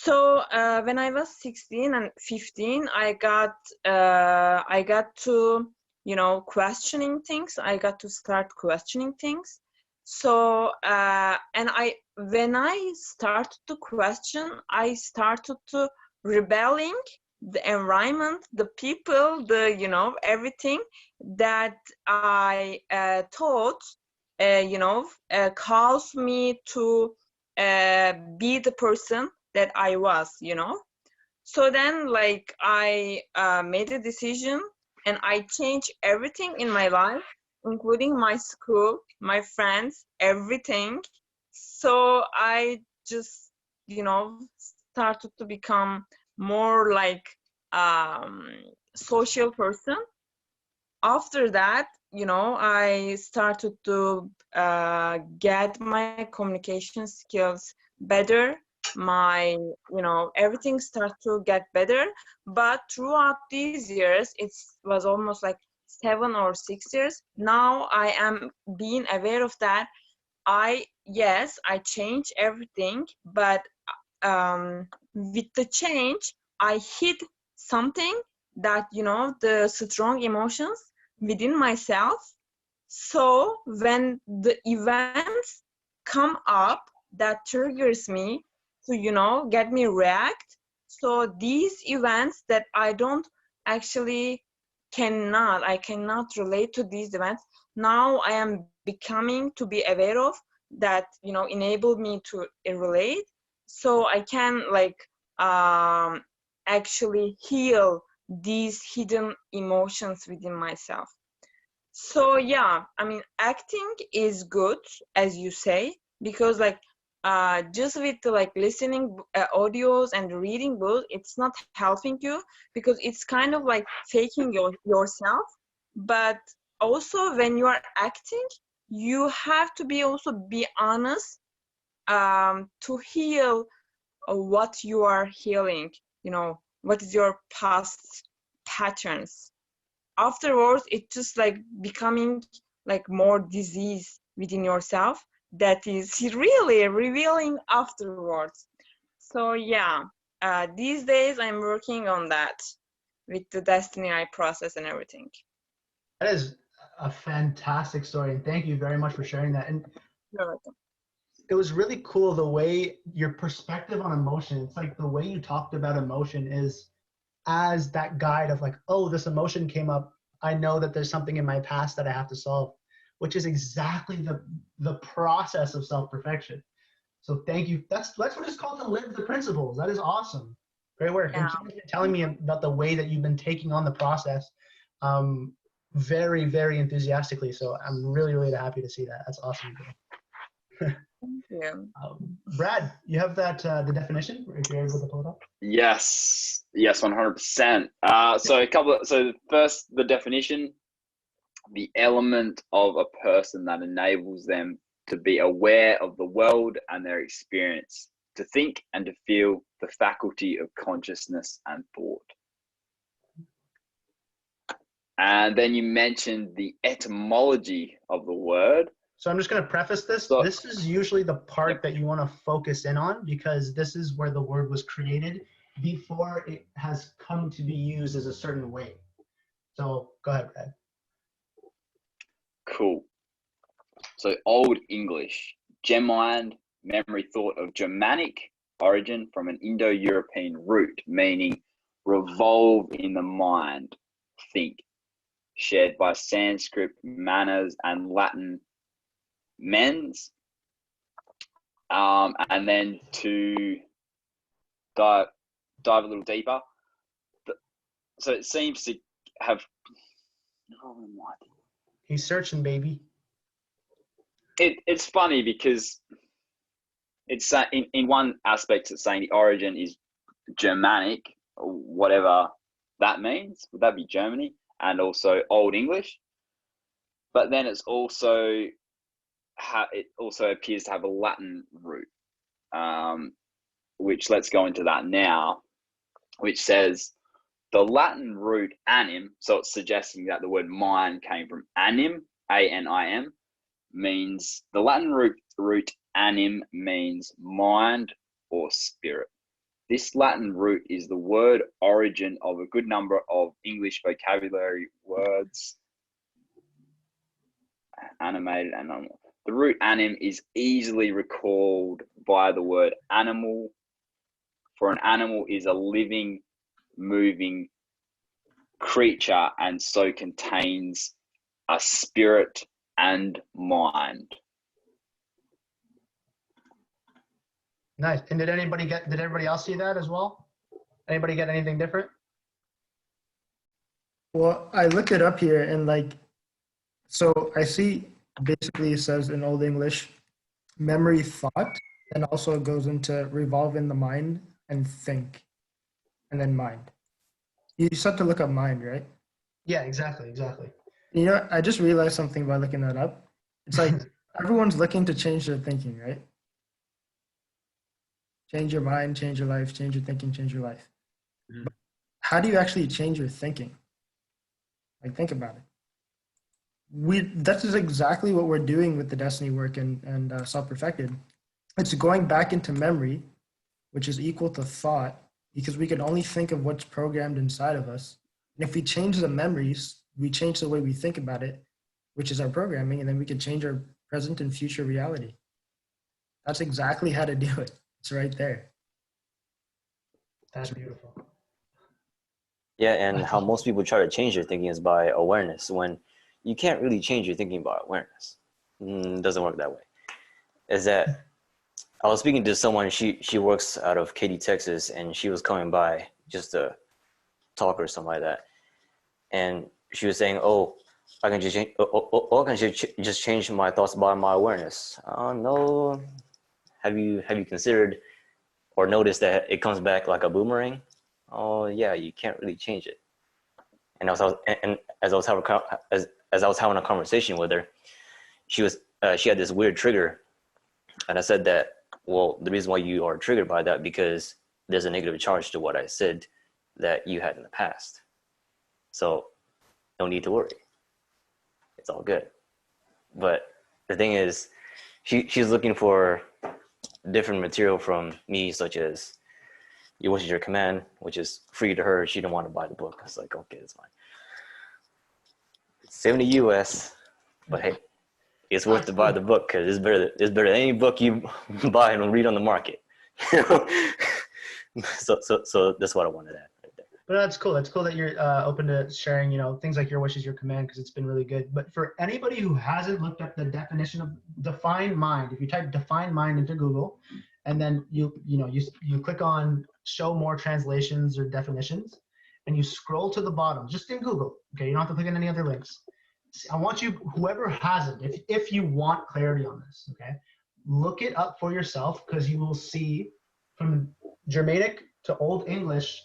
So when I was 16 and 15, I got to, you know, questioning things. I got to start questioning things. So when I started to question, I started to rebelling the environment, the people, the, you know, everything that I thought, you know, caused me to be the person that I was, you know. So then, like, I made a decision and I changed everything in my life, including my school, my friends, everything. So I just, you know, started to become more like social person. After that, you know, I started to get my communication skills better. My, you know, everything started to get better. But throughout these years, it was almost like 7 or 6 years. Now I am being aware of that. Yes, I changed everything, but with the change, I hid something that, you know, the strong emotions within myself. So when the events come up that triggers me to, you know, get me react, so these events that I don't actually I cannot relate to these events. Now I am becoming to be aware of that, you know, enable me to relate, so I can like actually heal these hidden emotions within myself. So yeah, I mean, acting is good, as you say, because like just with like listening audios and reading books, it's not helping you, because it's kind of like faking yourself. But also when you are acting, you have to be honest to heal what you are healing, you know, what is your past patterns. Afterwards, it's just like becoming like more disease within yourself that is really revealing afterwards. So yeah, these days I'm working on that with the Destiny I process and everything. That is a fantastic story, and thank you very much for sharing that. And You're welcome. it was really cool the way your perspective on emotion, it's like the way you talked about emotion is as that guide of like, oh, this emotion came up, I know that there's something in my past that I have to solve, which is exactly the process of self-perfection. So thank you. That's what it's called, to live the principles. That is awesome. Great work. Yeah. And keep telling me about the way that you've been taking on the process very, very enthusiastically. So I'm really, really happy to see that. That's awesome. Thank you. Brad, you have that the definition, if you're able to pull it up? Yes, 100%. So first, the definition: the element of a person that enables them to be aware of the world and their experience, to think and to feel, the faculty of consciousness and thought. And then you mentioned the etymology of the word. So I'm just going to preface this. So, this is usually the part that you want to focus in on, because this is where the word was created before it has come to be used as a certain way. So go ahead, Brad. Cool. So Old English, gemind, memory thought of Germanic origin from an Indo-European root, meaning revolve in the mind, think, shared by Sanskrit, manners, and Latin mens. And then to dive a little deeper, so it seems to have. Oh my! He's searching, baby. It's funny because it's in one aspect it's saying the origin is Germanic, or whatever that means. Would that be Germany? And also Old English. But then it's also it also appears to have a Latin root, which let's go into that now, which says the Latin root anim, so it's suggesting that the word mind came from anim, A-N-I-M, means the Latin root anim means mind or spirit. This Latin root is the word origin of a good number of English vocabulary words. Animated and animal. The root anim is easily recalled by the word animal. For an animal is a living, moving creature and so contains a spirit and mind. Nice. And did everybody else see that as well? Anybody get anything different? Well, I looked it up here and like, so I see basically it says in Old English, memory thought, and also it goes into revolve in the mind and think, and then mind. You just have to look up mind, right? Yeah, exactly. You know, I just realized something by looking that up. It's like everyone's looking to change their thinking, right? Change your mind, change your life, change your thinking, change your life. Mhm. But how do you actually change your thinking? Like, think about it. That's just exactly what we're doing with the destiny work and self-perfected. It's going back into memory, which is equal to thought, because we can only think of what's programmed inside of us. And if we change the memories, we change the way we think about it, which is our programming, and then we can change our present and future reality. That's exactly how to do it. It's right there. That's beautiful. Yeah, and how most people try to change their thinking is by awareness, when you can't really change your thinking by awareness. It doesn't work that way. Is that I was speaking to someone, she works out of Katy, Texas, and she was coming by just to talk or something like that. And she was saying, oh, I can just change my thoughts by my awareness. No. Have you considered or noticed that it comes back like a boomerang? Oh yeah, you can't really change it. And as I was having a conversation with her, she had this weird trigger, and I said that, well, the reason why you are triggered by that because there's a negative charge to what I said that you had in the past. So no need to worry. It's all good. But the thing is, she's looking for different material from me, such as Your Wish is Your Command, which is free to her. She didn't want to buy the book. I was like, okay, it's fine. It's $70 US, but hey, it's worth to buy the book because it's better than any book you buy and read on the market. So that's what I wanted to add right there. But that's cool. That's cool that you're open to sharing, things like Your Wish is Your Command, because it's been really good. But for anybody who hasn't looked up the definition of define mind, if you type define mind into Google, and then you click on show more translations or definitions, and you scroll to the bottom, just in Google. Okay, you don't have to click on any other links. I want you, whoever has it, if you want clarity on this, okay, look it up for yourself, because you will see from Germanic to Old English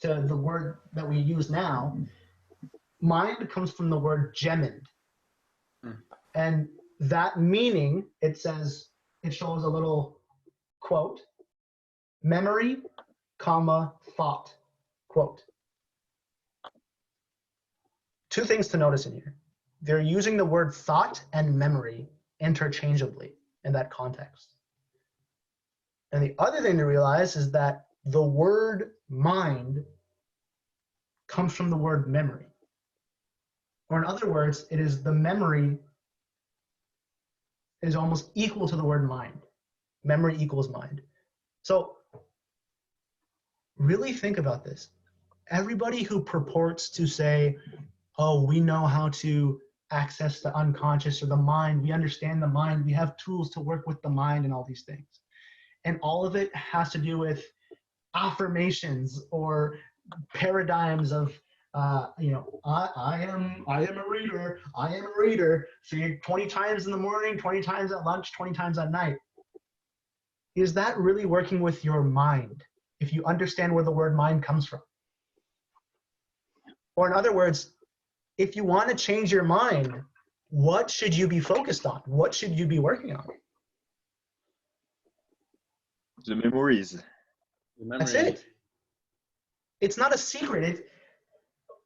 to the word that we use now, mind comes from the word gemmed. And that meaning, it shows a little quote, memory, comma, thought, quote. Two things to notice in here. They're using the word thought and memory interchangeably in that context. And the other thing to realize is that the word mind comes from the word memory. Or in other words, it is the memory is almost equal to the word mind. Memory equals mind. So really think about this. Everybody who purports to say, oh, we know how to access the unconscious or the mind, we understand the mind, we have tools to work with the mind and all these things. And all of it has to do with affirmations or paradigms of, I am a reader, I am a reader. So you're 20 times in the morning, 20 times at lunch, 20 times at night. Is that really working with your mind? If you understand where the word mind comes from. Or in other words, if you want to change your mind, what should you be focused on? What should you be working on? The memories. That's it. It's not a secret.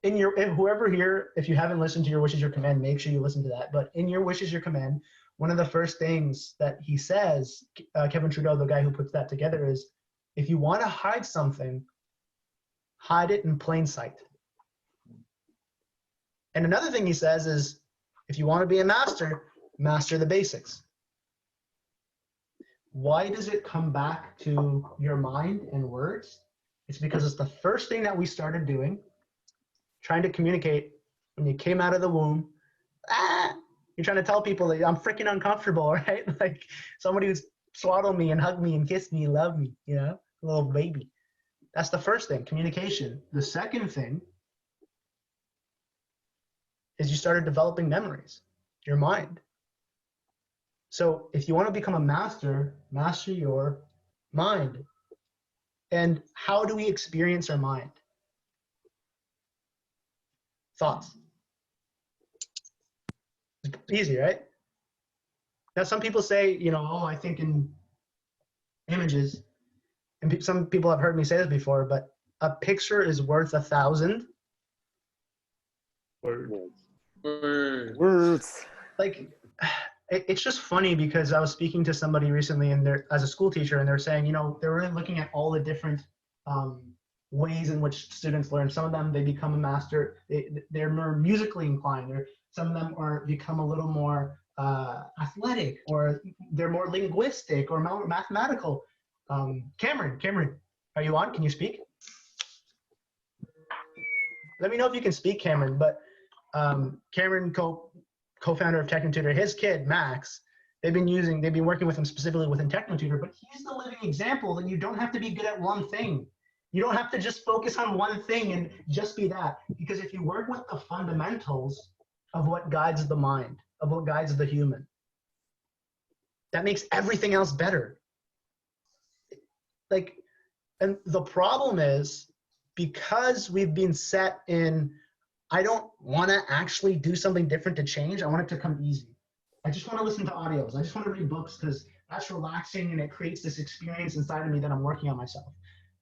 Whoever here, if you haven't listened to Your Wish is Your Command, make sure you listen to that. But in Your Wish is Your Command, one of the first things that he says, Kevin Trudeau, the guy who puts that together, is If you want to hide something, hide it in plain sight. And another thing he says is, if you want to be a master, master the basics. Why does it come back to your mind and words? It's because it's the first thing that we started doing, trying to communicate when you came out of the womb. You're trying to tell people that I'm freaking uncomfortable, right? Like somebody who's swaddled me and hugged me and kissed me and loved me, you know, a little baby. That's the first thing, communication. The second thing is you started developing memories, your mind. So if you want to become a master, master your mind. And how do we experience our mind? Thoughts. It's easy, right? Now some people say, you know, oh, I think in images. And some people have heard me say this before, but a picture is worth 1,000 words. Like, it's just funny because I was speaking to somebody recently, and they're as a school teacher, and they're saying, you know, they're really looking at all the different ways in which students learn. Some of them, they become a master. They're more musically inclined. Some of them become a little more athletic, or they're more linguistic or more mathematical. Cameron, are you on? Can you speak? Let me know if you can speak, Cameron. But Cameron, co-founder of TechnoTutor, his kid Max, they've been working with him specifically within TechnoTutor. But he's the living example that you don't have to be good at one thing. You don't have to just focus on one thing and just be that. Because if you work with the fundamentals of what guides the mind, of what guides the human, that makes everything else better. Like, and the problem is, because we've been set in, I don't want to actually do something different to change. I want it to come easy. I just want to listen to audios. I just want to read books because that's relaxing and it creates this experience inside of me that I'm working on myself.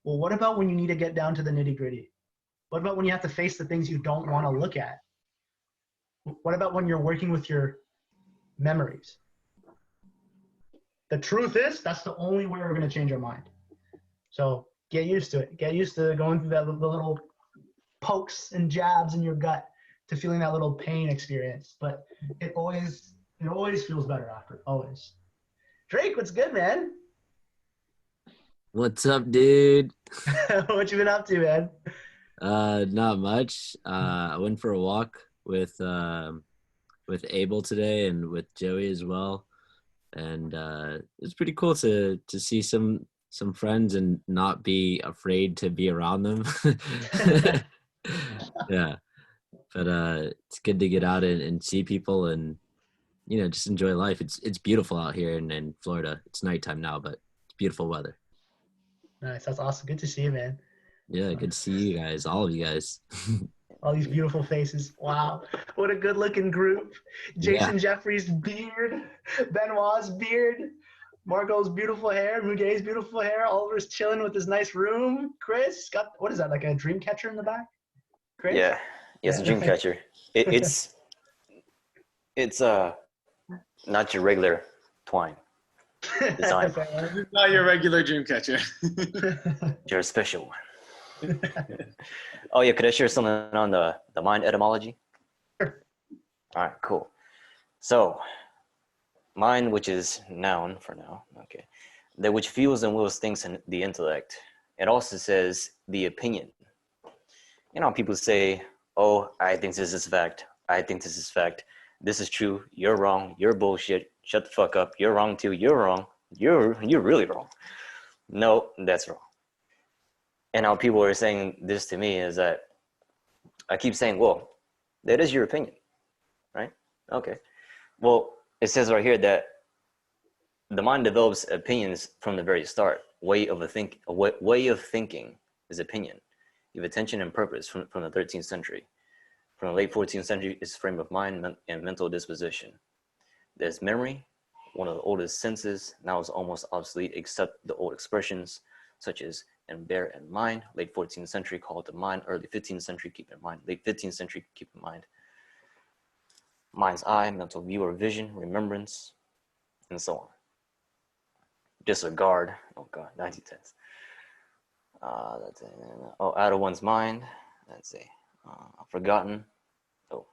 Well, what about when you need to get down to the nitty gritty? What about when you have to face the things you don't want to look at? What about when you're working with your memories? The truth is, that's the only way we're going to change our mind. So get used to it. Get used to going through the little pokes and jabs in your gut to feeling that little pain experience. But it always feels better after, always. Drake, what's good, man? What's up, dude? What you been up to, man? Not much. I went for a walk with Abel today and with Joey as well, and it's pretty cool to see some friends and not be afraid to be around them. Yeah, but it's good to get out and see people and, you know, just enjoy life. It's beautiful out here in Florida. It's nighttime now, but it's beautiful weather. Nice. That's awesome. Good to see you, man. Yeah, good to see you guys, all of you guys. All these beautiful faces. Wow. What a good looking group. Jason Jeffrey's beard, Benoit's beard, Margo's beautiful hair, Muget's beautiful hair, Oliver's chilling with his nice room. Chris got, what is that, like a dream catcher in the back? Chris? Yeah, it's a dream catcher. It's not your regular twine design. This is not your regular dream catcher. You're a special one. Oh yeah, could I share something on the mind etymology? Sure. All right, cool. So, mind, which is noun for now, okay, that which feels and wills things in the intellect. It also says the opinion. You know, people say, oh, I think this is fact. I think this is fact. This is true. You're wrong. You're bullshit. Shut the fuck up. You're wrong too. You're wrong. You're really wrong. No, that's wrong. And how people are saying this to me is that I keep saying, well, that is your opinion, right? Okay. Well, it says right here that the mind develops opinions from the very start. Way of thinking is opinion. You have attention and purpose from the 13th century. From the late 14th century is frame of mind and mental disposition. There's memory, one of the oldest senses, now is almost obsolete except the old expressions such as and bear in mind. Late 14th century called the mind, early 15th century keep in mind, late 15th century keep in mind. Mind's eye, mental view or vision, remembrance, and so on. Disregard, oh God, 1910s. Let's see. Oh, out of one's mind. Let's see. Forgotten. Oh,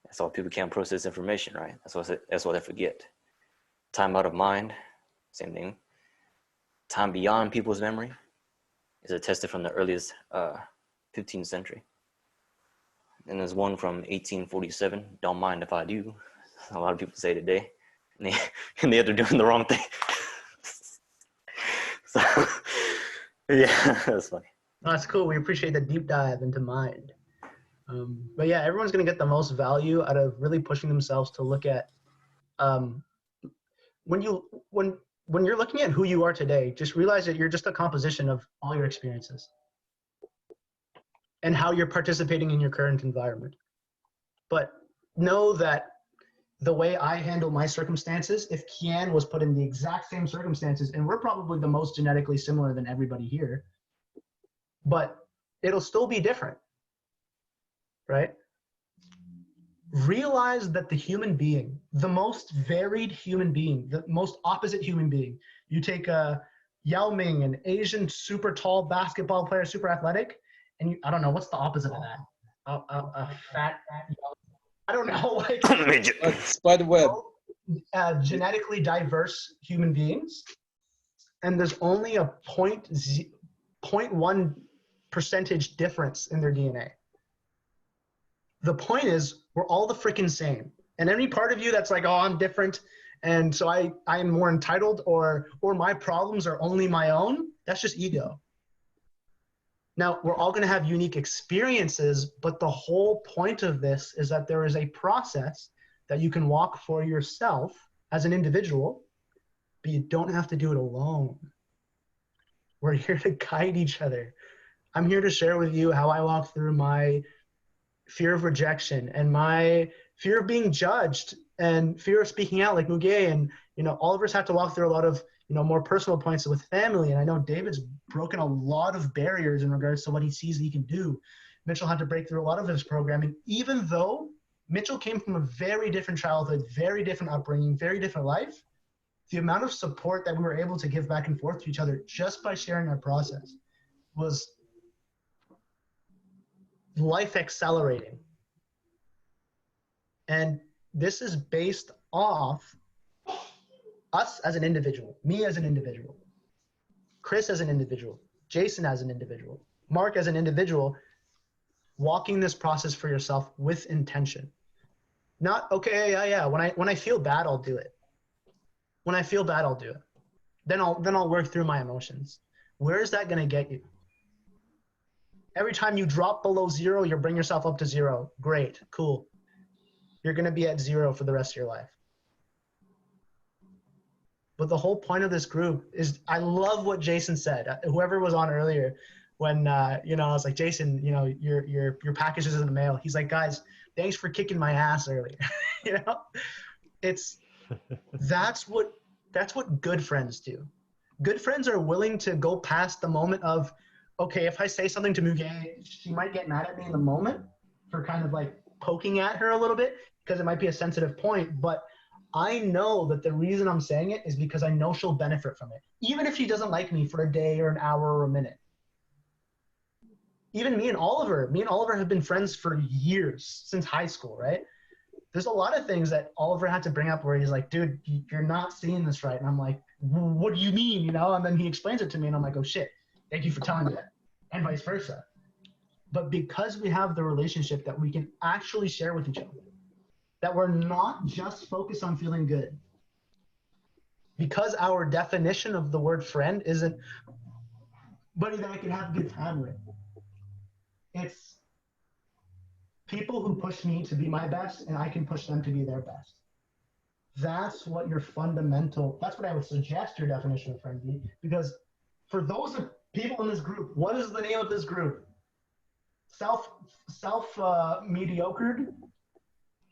that's why people can't process information, right? That's what they forget. Time out of mind. Same thing. Time beyond people's memory is attested from the earliest 15th century. And there's one from 1847. Don't mind if I do. A lot of people say today, and they're doing the wrong thing. So, yeah, that's funny. No, that's cool. We appreciate the deep dive into mind. But yeah, everyone's going to get the most value out of really pushing themselves to look at when you're looking at who you are today, just realize that you're just a composition of all your experiences and how you're participating in your current environment. But know that the way I handle my circumstances, if Kian was put in the exact same circumstances, and we're probably the most genetically similar than everybody here, but it'll still be different, right? Realize that the human being, the most varied human being, the most opposite human being, you take Yao Ming, an Asian super tall basketball player, super athletic, and I don't know, what's the opposite of that? A fat, I don't know, like spider web. Genetically diverse human beings, and there's only a 0.1% difference in their DNA. The point is, we're all the freaking same. And any part of you that's like, oh, I'm different, and so I'm more entitled, or my problems are only my own, that's just ego. Now, we're all going to have unique experiences, but the whole point of this is that there is a process that you can walk for yourself as an individual, but you don't have to do it alone. We're here to guide each other. I'm here to share with you how I walk through my fear of rejection and my fear of being judged and fear of speaking out like Muge, and all of us have to walk through a lot of more personal points with family. And I know David's broken a lot of barriers in regards to what he sees he can do. Mitchell had to break through a lot of his programming, even though Mitchell came from a very different childhood, very different upbringing, very different life. The amount of support that we were able to give back and forth to each other just by sharing our process was life accelerating. And this is based off us as an individual, me as an individual, Chris as an individual, Jason as an individual, Mark as an individual, walking this process for yourself with intention. Not, okay, yeah, when I feel bad, I'll do it. When I feel bad, I'll do it. Then I'll work through my emotions. Where is that gonna get you? Every time you drop below 0, you bring yourself up to 0. Great, cool. You're gonna be at 0 for the rest of your life. But the whole point of this group is, I love what Jason said. Whoever was on earlier, when I was like, Jason, your package is in the mail. He's like, guys, thanks for kicking my ass earlier. That's what good friends do. Good friends are willing to go past the moment of, okay, if I say something to Muge, she might get mad at me in the moment for kind of like poking at her a little bit because it might be a sensitive point, but I know that the reason I'm saying it is because I know she'll benefit from it. Even if she doesn't like me for a day or an hour or a minute. Even me and Oliver have been friends for years, since high school, right? There's a lot of things that Oliver had to bring up where he's like, dude, you're not seeing this right. And I'm like, what do you mean? And then he explains it to me and I'm like, oh shit, thank you for telling me that. And vice versa. But because we have the relationship that we can actually share with each other, that we're not just focused on feeling good. Because our definition of the word friend isn't buddy that I can have a good time with. It's people who push me to be my best and I can push them to be their best. That's what that's what I would suggest your definition of friend be. Because for those people in this group, what is the name of this group? Mediocred?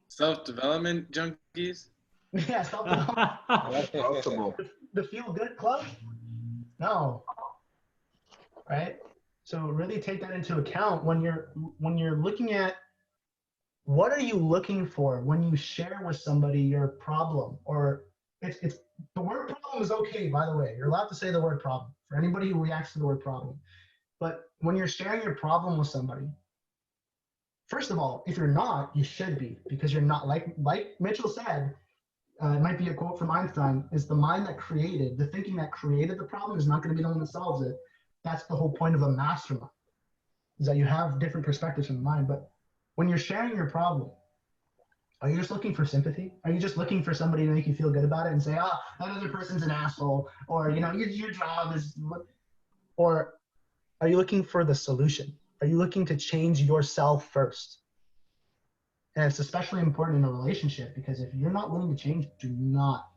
Self-development junkies? Yeah, self-development. The feel-good club? No. Right? So really take that into account when you're looking at what are you looking for when you share with somebody your problem, or it's The word problem is okay, by the way. You're allowed to say the word problem for anybody who reacts to the word problem. But when you're sharing your problem with somebody, first of all, if you're not, you should be, because you're not, like Mitchell said, it might be a quote from Einstein, is the mind that created, the thinking that created the problem is not going to be the one that solves it. That's the whole point of a mastermind, is that you have different perspectives in the mind. But when you're sharing your problem, are you just looking for sympathy? Are you just looking for somebody to make you feel good about it and say, oh, that other person's an asshole, or, you know, your job is, or are you looking for the solution? Are you looking to change yourself first? And it's especially important in a relationship, because if you're not willing to change, do not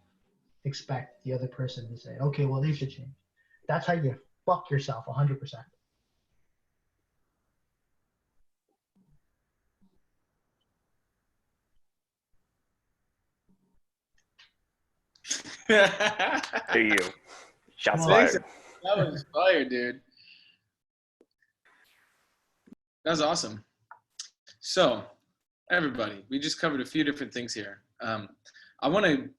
expect the other person to say, okay, well, they should change. That's how you fuck yourself 100%. There you go. Shots Thanks. fired. That was fire, dude. That was awesome. So, everybody, we just covered a few different things here. I want to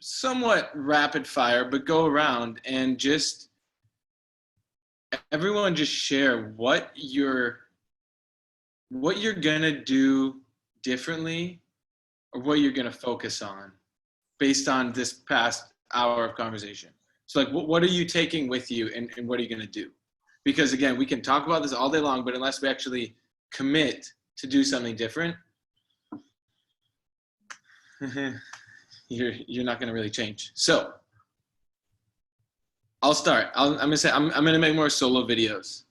somewhat rapid fire, but go around and just everyone just share what you're gonna do differently, or what you're gonna focus on based on this past hour of conversation. So like, what are you taking with you, and what are you gonna do? Because again, we can talk about this all day long, but unless we actually commit to do something different, you're not gonna really change. So I'll start. I'm gonna say I'm gonna make more solo videos.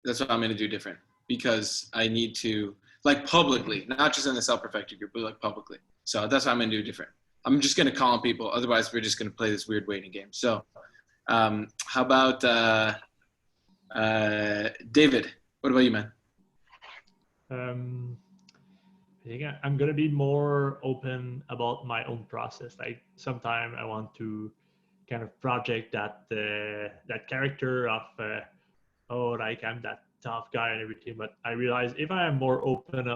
That's what I'm gonna do different, because I need to, like, publicly, not just in the self-perfected group, but like publicly. So that's what I'm gonna do different. I'm just gonna call on people. Otherwise, we're just gonna play this weird waiting game. So, how about David? What about you, man? I think I'm gonna be more open about my own process. Like, sometimes I want to kind of project that that character of oh, like I'm that tough guy and everything. But I realize if I am more open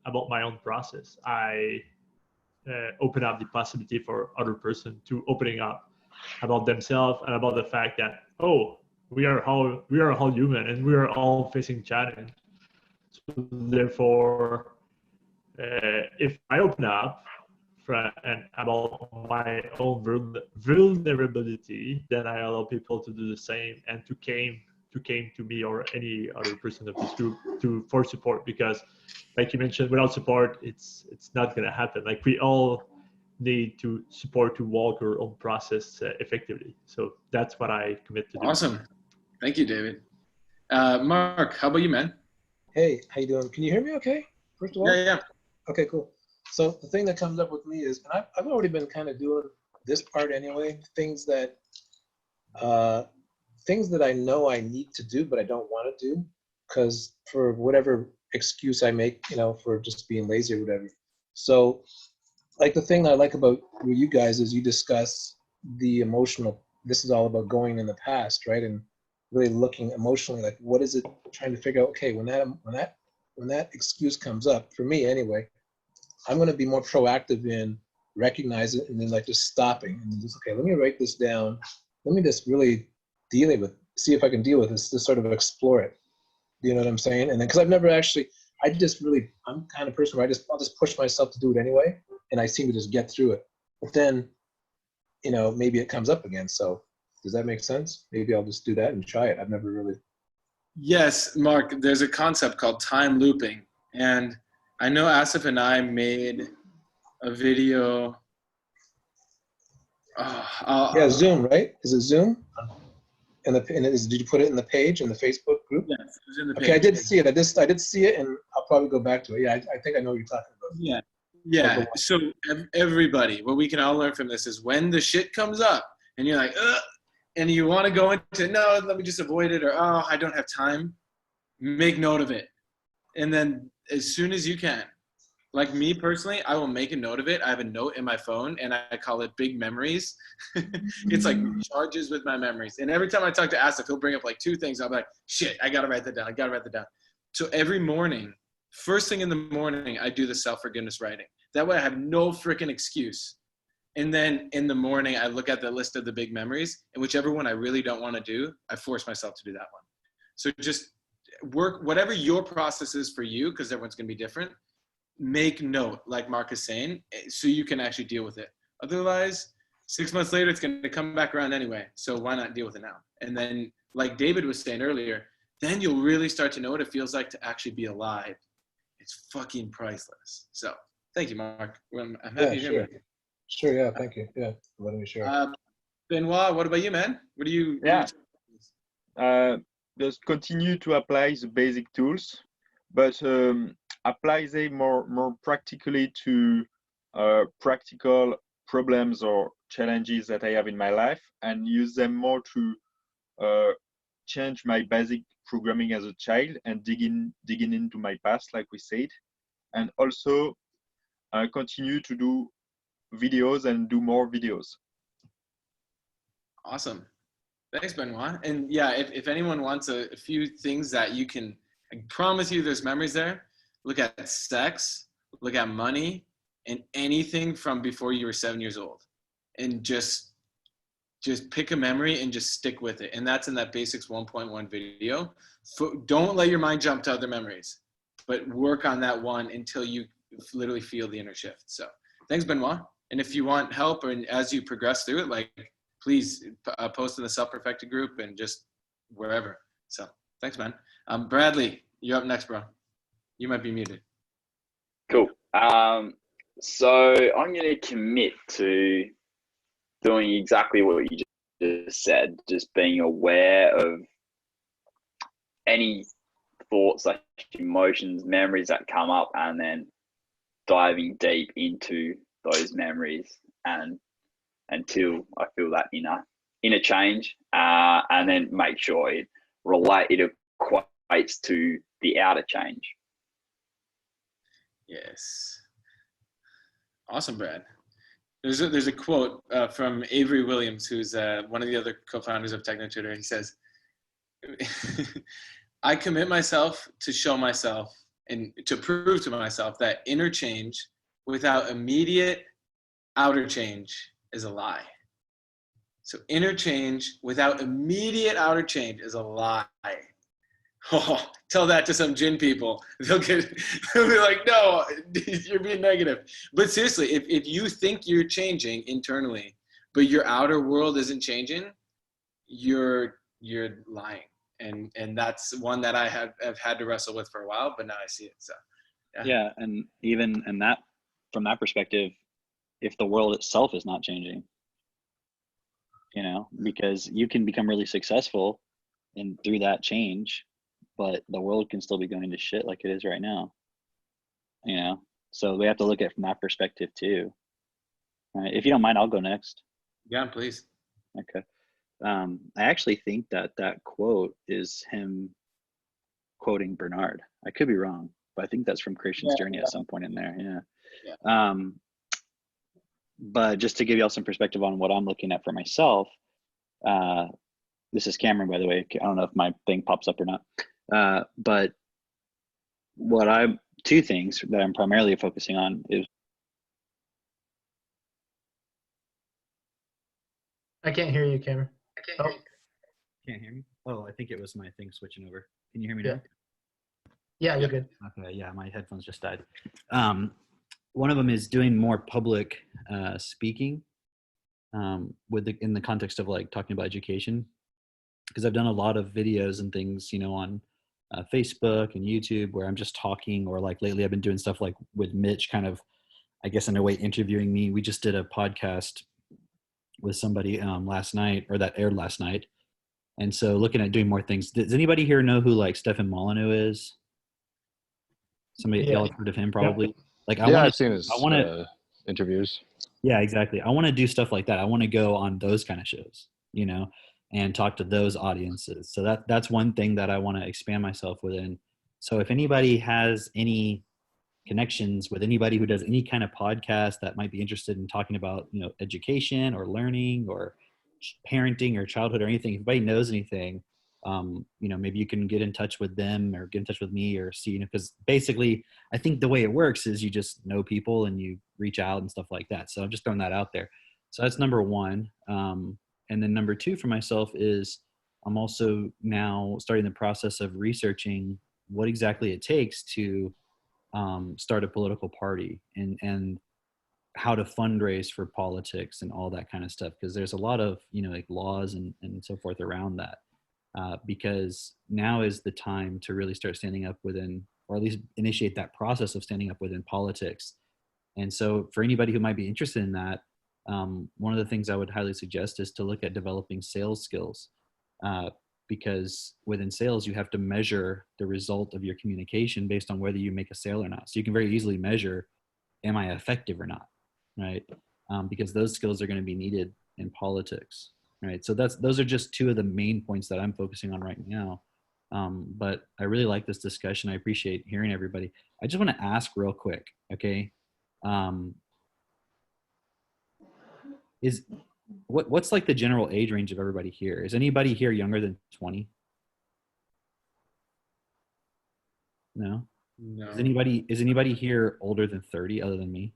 about my own process, I open up the possibility for other person to opening up about themselves and about the fact that, oh, we are all human and we are all facing challenge. So therefore, if I open up and about my own vulnerability, then I allow people to do the same and to came to me or any other person of this group for support. Because, like you mentioned, without support, it's not gonna happen. Like, we all need to support to walk our own process effectively. So that's what I commit to do. Awesome, thank you, David. Mark, how about you, man? Hey, how you doing? Can you hear me okay, first of all? Yeah. Okay, cool. So the thing that comes up with me is, and I've already been kind of doing this part anyway, things that I know I need to do, but I don't want to do, because for whatever excuse I make, you know, for just being lazy or whatever. So, like, the thing I like about you guys is you discuss the emotional, this is all about going in the past, right? And really looking emotionally, like, what is it, trying to figure out, okay, when that excuse comes up, for me anyway, I'm going to be more proactive in recognizing it, and then like just stopping and just, okay, let me write this down. Let me just really see if I can deal with this, to sort of explore it. You know what I'm saying? And then, because I've never actually, I'm the kind of person where I'll just push myself to do it anyway, and I seem to just get through it. But then, you know, maybe it comes up again. So does that make sense? Maybe I'll just do that and try it. I've never really. Yes, Mark, there's a concept called time looping. And I know Asif and I made a video. Yeah, Zoom, right? Is it Zoom? Did you put it in the page in the Facebook group? Yes, it was in the page. Okay, I did see it. I did see it, and I'll probably go back to it. Yeah, I think I know what you're talking about. Yeah. So everybody, what we can all learn from this is, when the shit comes up and you're like, ugh, and you want to go into, no, let me just avoid it, or, oh, I don't have time, make note of it. And then as soon as you can, like me personally, I will make a note of it. I have a note in my phone, and I call it big memories. It's like charges with my memories. And every time I talk to Asif, he'll bring up like 2 things. I'll be like, shit, I got to write that down. So every morning, first thing in the morning, I do the self-forgiveness writing. That way I have no freaking excuse And then in the morning, I look at the list of the big memories, and whichever one I really don't want to do, I force myself to do that one. So just work whatever your process is for you, because everyone's going to be different. Make note, like Mark is saying, so you can actually deal with it. Otherwise, 6 months later, it's going to come back around anyway. So why not deal with it now? And then, like David was saying earlier, then you'll really start to know what it feels like to actually be alive. It's fucking priceless. So thank you, Mark. I'm happy to hear sure. about you. Sure, yeah, thank you. Yeah, for letting me share. Benoit, what about you, man? What do you? Yeah. Just continue to apply the basic tools, but apply them more practically to practical problems or challenges that I have in my life, and use them more to change my basic programming as a child and digging into my past, like we said, and also continue to do videos and do more videos. Awesome. Thanks, Benoit. And yeah, if anyone wants a few things that you can, I promise you there's memories there. Look at sex, look at money, and anything from before you were 7 years old. And just pick a memory and just stick with it. And that's in that Basics 1.1 video. Don't let your mind jump to other memories, but work on that one until you literally feel the inner shift. So thanks, Benoit. And if you want help, and as you progress through it, like, please post in the Self-Perfected group and just wherever. So thanks, man. Bradley, you're up next, bro. You might be muted. Cool. So I'm going to commit to doing exactly what you just said, just being aware of any thoughts, like emotions, memories that come up, and then diving deep into those memories and until I feel that inner change, and then make sure it equates to the outer change. Yes. Awesome, Brad. There's a quote from Avery Williams, who's one of the other co-founders of TechnoTutor. He says, I commit myself to show myself and to prove to myself that inner change without immediate outer change is a lie. So inner change without immediate outer change is a lie. Oh, tell that to some gin people. They'll be like, no, you're being negative. But seriously, if you think you're changing internally, but your outer world isn't changing, you're lying. And that's one that I have had to wrestle with for a while, but now I see it. So yeah, and even in that, from that perspective, if the world itself is not changing, because you can become really successful and through that change, but the world can still be going to shit like it is right now. So we have to look at it from that perspective too. All right, if you don't mind, I'll go next. Yeah, please. Okay. I actually think that quote is him quoting Bernard. I could be wrong, but I think that's from Christian's Journey at some point in there. Yeah. But just to give y'all some perspective on what I'm looking at for myself, this is Cameron, by the way. I don't know if my thing pops up or not. But two things that I'm primarily focusing on is. I can't hear you, Cameron. Can't hear me? Oh, I think it was my thing switching over. Can you hear me now? Yeah, you're good. Okay, yeah, my headphones just died. One of them is doing more public speaking in the context of like talking about education, because I've done a lot of videos and things, on Facebook and YouTube where I'm just talking, or like lately I've been doing stuff like with Mitch, kind of, I guess in a way interviewing me. We just did a podcast with somebody last night, or that aired last night. And so looking at doing more things. Does anybody here know who like Stefan Molyneux is? Somebody y'all have heard of him probably. Yep. Like I've seen his interviews. Yeah, exactly. I want to do stuff like that. I want to go on those kind of shows, and talk to those audiences. So that's one thing that I want to expand myself within. So if anybody has any connections with anybody who does any kind of podcast that might be interested in talking about, education or learning or parenting or childhood or anything, if anybody knows anything, you know, maybe you can get in touch with them or get in touch with me or see, you know, because basically I think the way it works is you just know people and you reach out and stuff like that. So I'm just throwing that out there. So that's number one. And then number two for myself is I'm also now starting the process of researching what exactly it takes to start a political party and how to fundraise for politics and all that kind of stuff. Because there's a lot of, you know, like laws and so forth around that. Because now is the time to really start standing up within, or at least initiate that process of standing up within politics. And so for anybody who might be interested in that, one of the things I would highly suggest is to look at developing sales skills. Because within sales, you have to measure the result of your communication based on whether you make a sale or not. So you can very easily measure, am I effective or not, right? Because those skills are going to be needed in politics, right? So those are just two of the main points that I'm focusing on right now. But I really like this discussion. I appreciate hearing everybody. I just want to ask real quick, okay? What's like the general age range of everybody here? Is anybody here younger than 20? No? No. Is anybody here older than 30 other than me?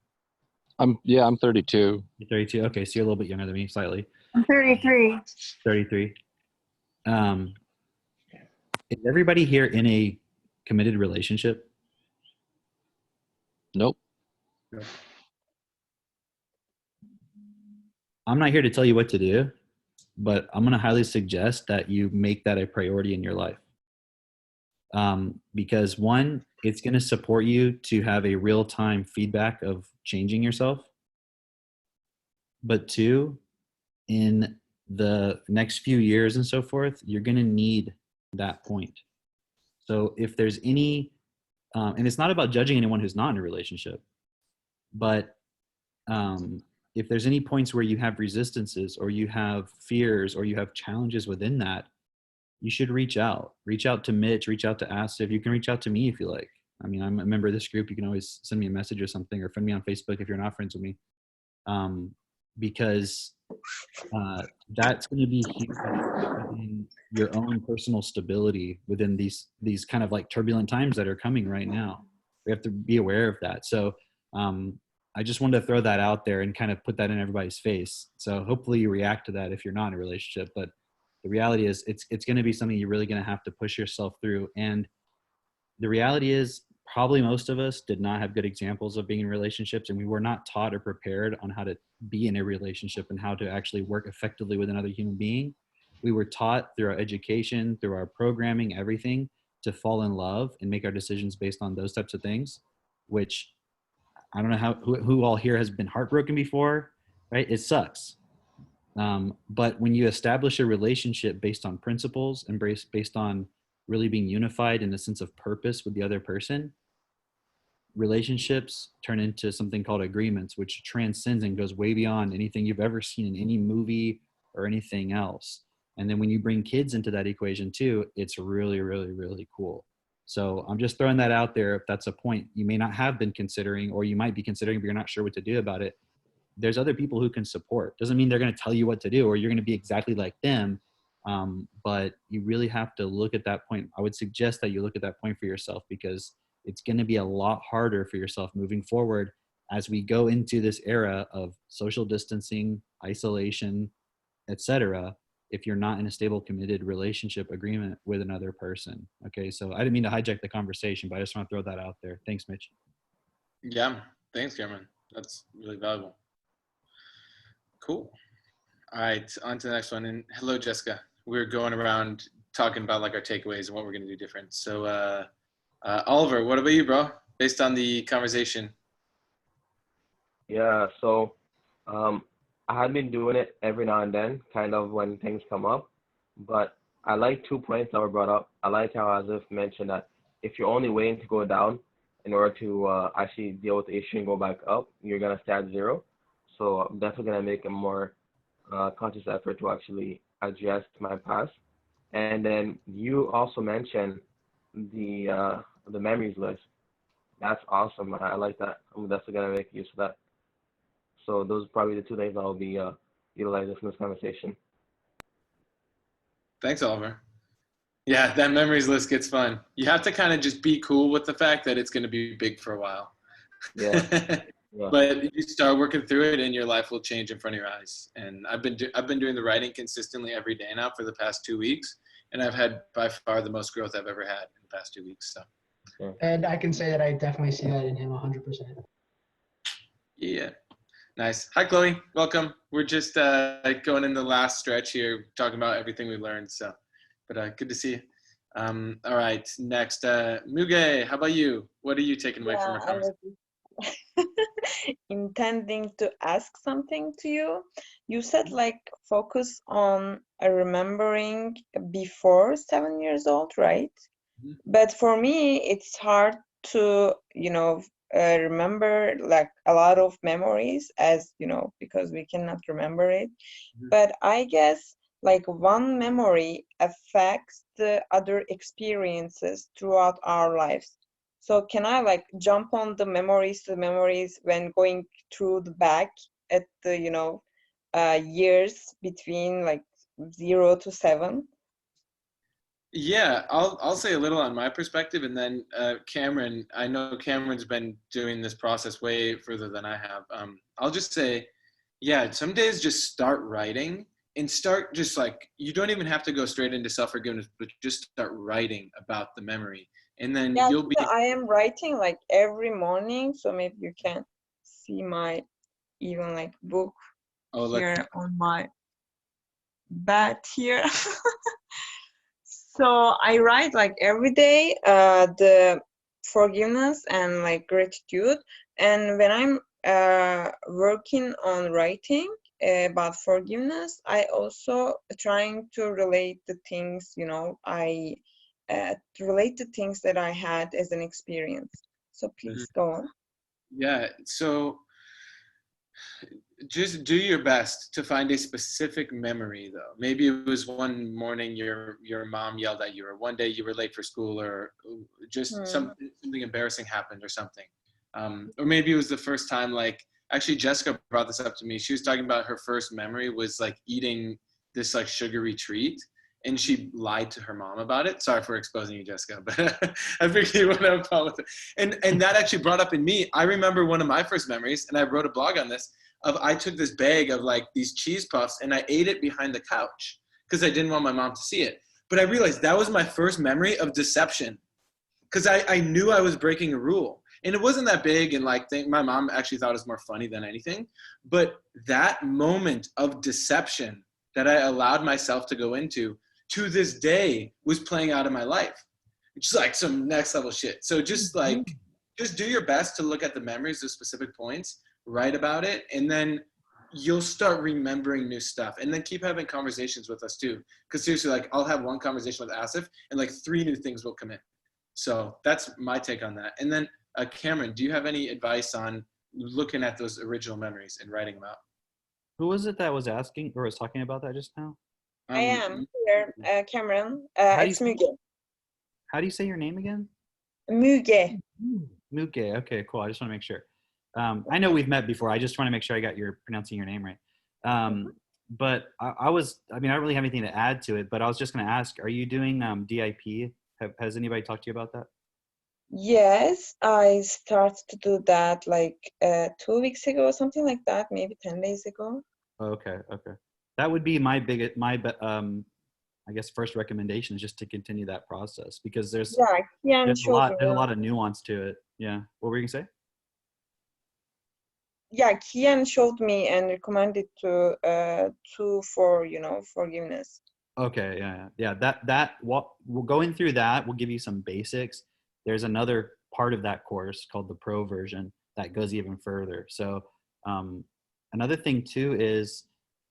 I'm 32. You're 32? Okay, so you're a little bit younger than me, slightly. I'm 33. 33. Is everybody here in a committed relationship? Nope. I'm not here to tell you what to do, but I'm going to highly suggest that you make that a priority in your life. Because one, it's going to support you to have a real-time feedback of changing yourself. But two, in the next few years and so forth, you're going to need that point. So if there's any, and it's not about judging anyone who's not in a relationship, but if there's any points where you have resistances or you have fears or you have challenges within that, you should reach out. Reach out to Mitch, reach out to Asif. You can reach out to me if you like. I mean, I'm a member of this group. You can always send me a message or something, or friend me on Facebook if you're not friends with me. Because that's going to be huge in your own personal stability within these kind of like turbulent times that are coming right now. We have to be aware of that. So I just wanted to throw that out there and kind of put that in everybody's face. So hopefully you react to that if you're not in a relationship. But the reality is it's going to be something you're really going to have to push yourself through. And the reality is probably most of us did not have good examples of being in relationships, and we were not taught or prepared on how to be in a relationship and how to actually work effectively with another human being. We were taught through our education, through our programming, everything, to fall in love and make our decisions based on those types of things, which I don't know who all here has been heartbroken before, right? It sucks. But when you establish a relationship based on principles and based on really being unified in a sense of purpose with the other person, relationships turn into something called agreements, which transcends and goes way beyond anything you've ever seen in any movie or anything else. And then when you bring kids into that equation too, it's really, really, really cool. So I'm just throwing that out there. If that's a point you may not have been considering, or you might be considering, but you're not sure what to do about it, there's other people who can support. Doesn't mean they're going to tell you what to do or you're going to be exactly like them. But you really have to look at that point. I would suggest that you look at that point for yourself, because it's going to be a lot harder for yourself moving forward as we go into this era of social distancing, isolation, etc. if you're not in a stable, committed relationship agreement with another person. Okay, so I didn't mean to hijack the conversation, but I just want to throw that out there. Thanks, Mitch. Yeah, thanks, Cameron. That's really valuable. Cool. All right, on to the next one. And hello, Jessica. We're going around talking about like our takeaways and what we're going to do different. So Oliver, what about you, bro? Based on the conversation. Yeah, so I had been doing it every now and then, kind of when things come up. But I like 2 points that were brought up. I like how Asif mentioned that if you're only waiting to go down in order to actually deal with the issue and go back up, you're going to stay at zero. So I'm definitely going to make a more conscious effort to actually adjust my past. And then you also mentioned the memories list. That's awesome. I like that. I'm definitely going to make use of that. So those are probably the 2 things I'll be utilizing from this conversation. Thanks, Oliver. Yeah, that memories list gets fun. You have to kind of just be cool with the fact that it's going to be big for a while. Yeah. Yeah. But you start working through it, and your life will change in front of your eyes. And I've been doing the writing consistently every day now for the past 2 weeks, and I've had by far the most growth I've ever had in the past 2 weeks. So. And I can say that I definitely see that in him 100%. Yeah. Nice. Hi, Chloe. Welcome. We're just going in the last stretch here, talking about everything we learned. So, but good to see you. All right. Next, Muge, how about you? What are you taking away from our I conversation? was intending to ask something to you. You said like focus on remembering before 7 years old, right? But for me, it's hard to, remember like a lot of memories as, because we cannot remember it. But I guess like one memory affects the other experiences throughout our lives. So can I like jump on the memories when going through the back at the, years between like 0 to 7? Yeah, I'll say a little on my perspective, and then Cameron. I know Cameron's been doing this process way further than I have. I'll just say, yeah, some days just start writing and start just like you don't even have to go straight into self-forgiveness, but just start writing about the memory, and then Yeah, you'll be. I am writing like every morning, so maybe you can see my even like book here on my bed here. So I write like every day the forgiveness and like gratitude. And when I'm working on writing about forgiveness, I also trying to relate the things, I relate the things that I had as an experience. So please go on. Yeah, so just do your best to find a specific memory though. Maybe it was one morning your mom yelled at you, or one day you were late for school, or just something embarrassing happened or something. Or maybe it was the first time, like actually Jessica brought this up to me. She was talking about her first memory was like eating this like sugary treat, and she lied to her mom about it. Sorry for exposing you, Jessica, but I figured you would have a problem with it. And that actually brought up in me, I remember one of my first memories, and I wrote a blog on this, of I took this bag of like these cheese puffs and I ate it behind the couch because I didn't want my mom to see it. But I realized that was my first memory of deception, because I knew I was breaking a rule. And it wasn't that big, and like my mom actually thought it was more funny than anything. But that moment of deception that I allowed myself to go into, to this day, was playing out in my life. It's like some next level shit. So just do your best to look at the memories of specific points, write about it, and then you'll start remembering new stuff. And then keep having conversations with us too. Because seriously, like I'll have one conversation with Asif and like 3 new things will come in. So that's my take on that. And then Cameron, do you have any advice on looking at those original memories and writing them out? Who was it that was asking or was talking about that just now? I am here, Cameron. It's Muge. How do you say your name again? Muge. Muge. Okay, cool. I just want to make sure. I know we've met before. I just want to make sure I got your pronouncing your name right. But I don't really have anything to add to it, but I was just going to ask, are you doing DIP? Has anybody talked to you about that? Yes, I started to do that like 2 weeks ago, something like that, maybe 10 days ago. Okay. That would be my I guess first recommendation is just to continue that process, because there's a lot of nuance to it. Yeah. What were you gonna say? Yeah, Kian showed me and recommended to for forgiveness. Okay, yeah. Going through that will give you some basics. There's another part of that course called the pro version that goes even further. So another thing too is,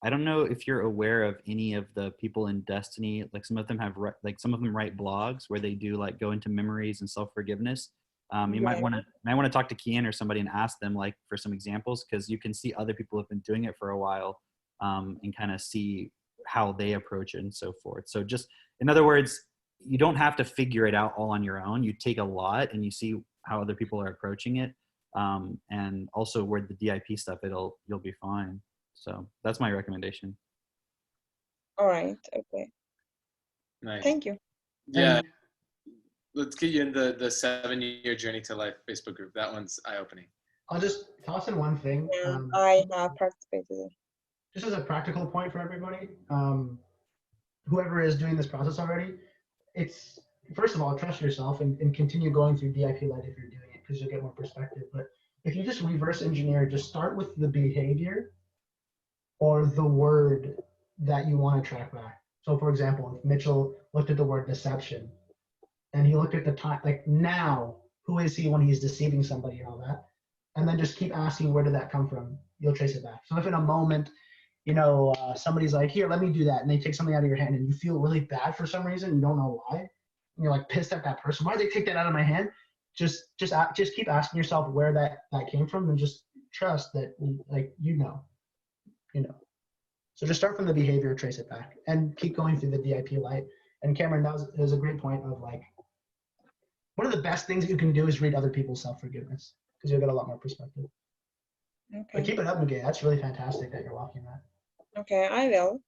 I don't know if you're aware of any of the people in Destiny. Like some of them write blogs where they do like go into memories and self-forgiveness. You might want to talk to Kian or somebody and ask them like for some examples, because you can see other people have been doing it for a while and kind of see how they approach it and so forth. So just, in other words, you don't have to figure it out all on your own. You take a lot and you see how other people are approaching it. And also with the DIP stuff, you'll be fine. So that's my recommendation. All right. Okay. Nice. Thank you. Yeah. And Let's get you in the 7-year journey to life Facebook group. That one's eye-opening. I'll just toss in one thing. I have participated. Just as a practical point for everybody, whoever is doing this process already, it's first of all, trust yourself and continue going through DIP Light if you're doing it because you'll get more perspective. But if you just reverse engineer, just start with the behavior or the word that you want to track back. So for example, if Mitchell looked at the word deception and he looked at the time, like now, who is he when he's deceiving somebody and all that? And then just keep asking, where did that come from? You'll trace it back. So if in a moment, somebody's like, here, let me do that. And they take something out of your hand and you feel really bad for some reason. You don't know why. And you're like pissed at that person. Why did they take that out of my hand? Just keep asking yourself where that came from and just trust that, So just start from the behavior, trace it back, and keep going through the DIP Light. And Cameron, that was a great point of like, one of the best things you can do is read other people's self-forgiveness because you'll get a lot more perspective. Okay. But keep it up, Miguel. That's really fantastic that you're walking that. Okay, I will.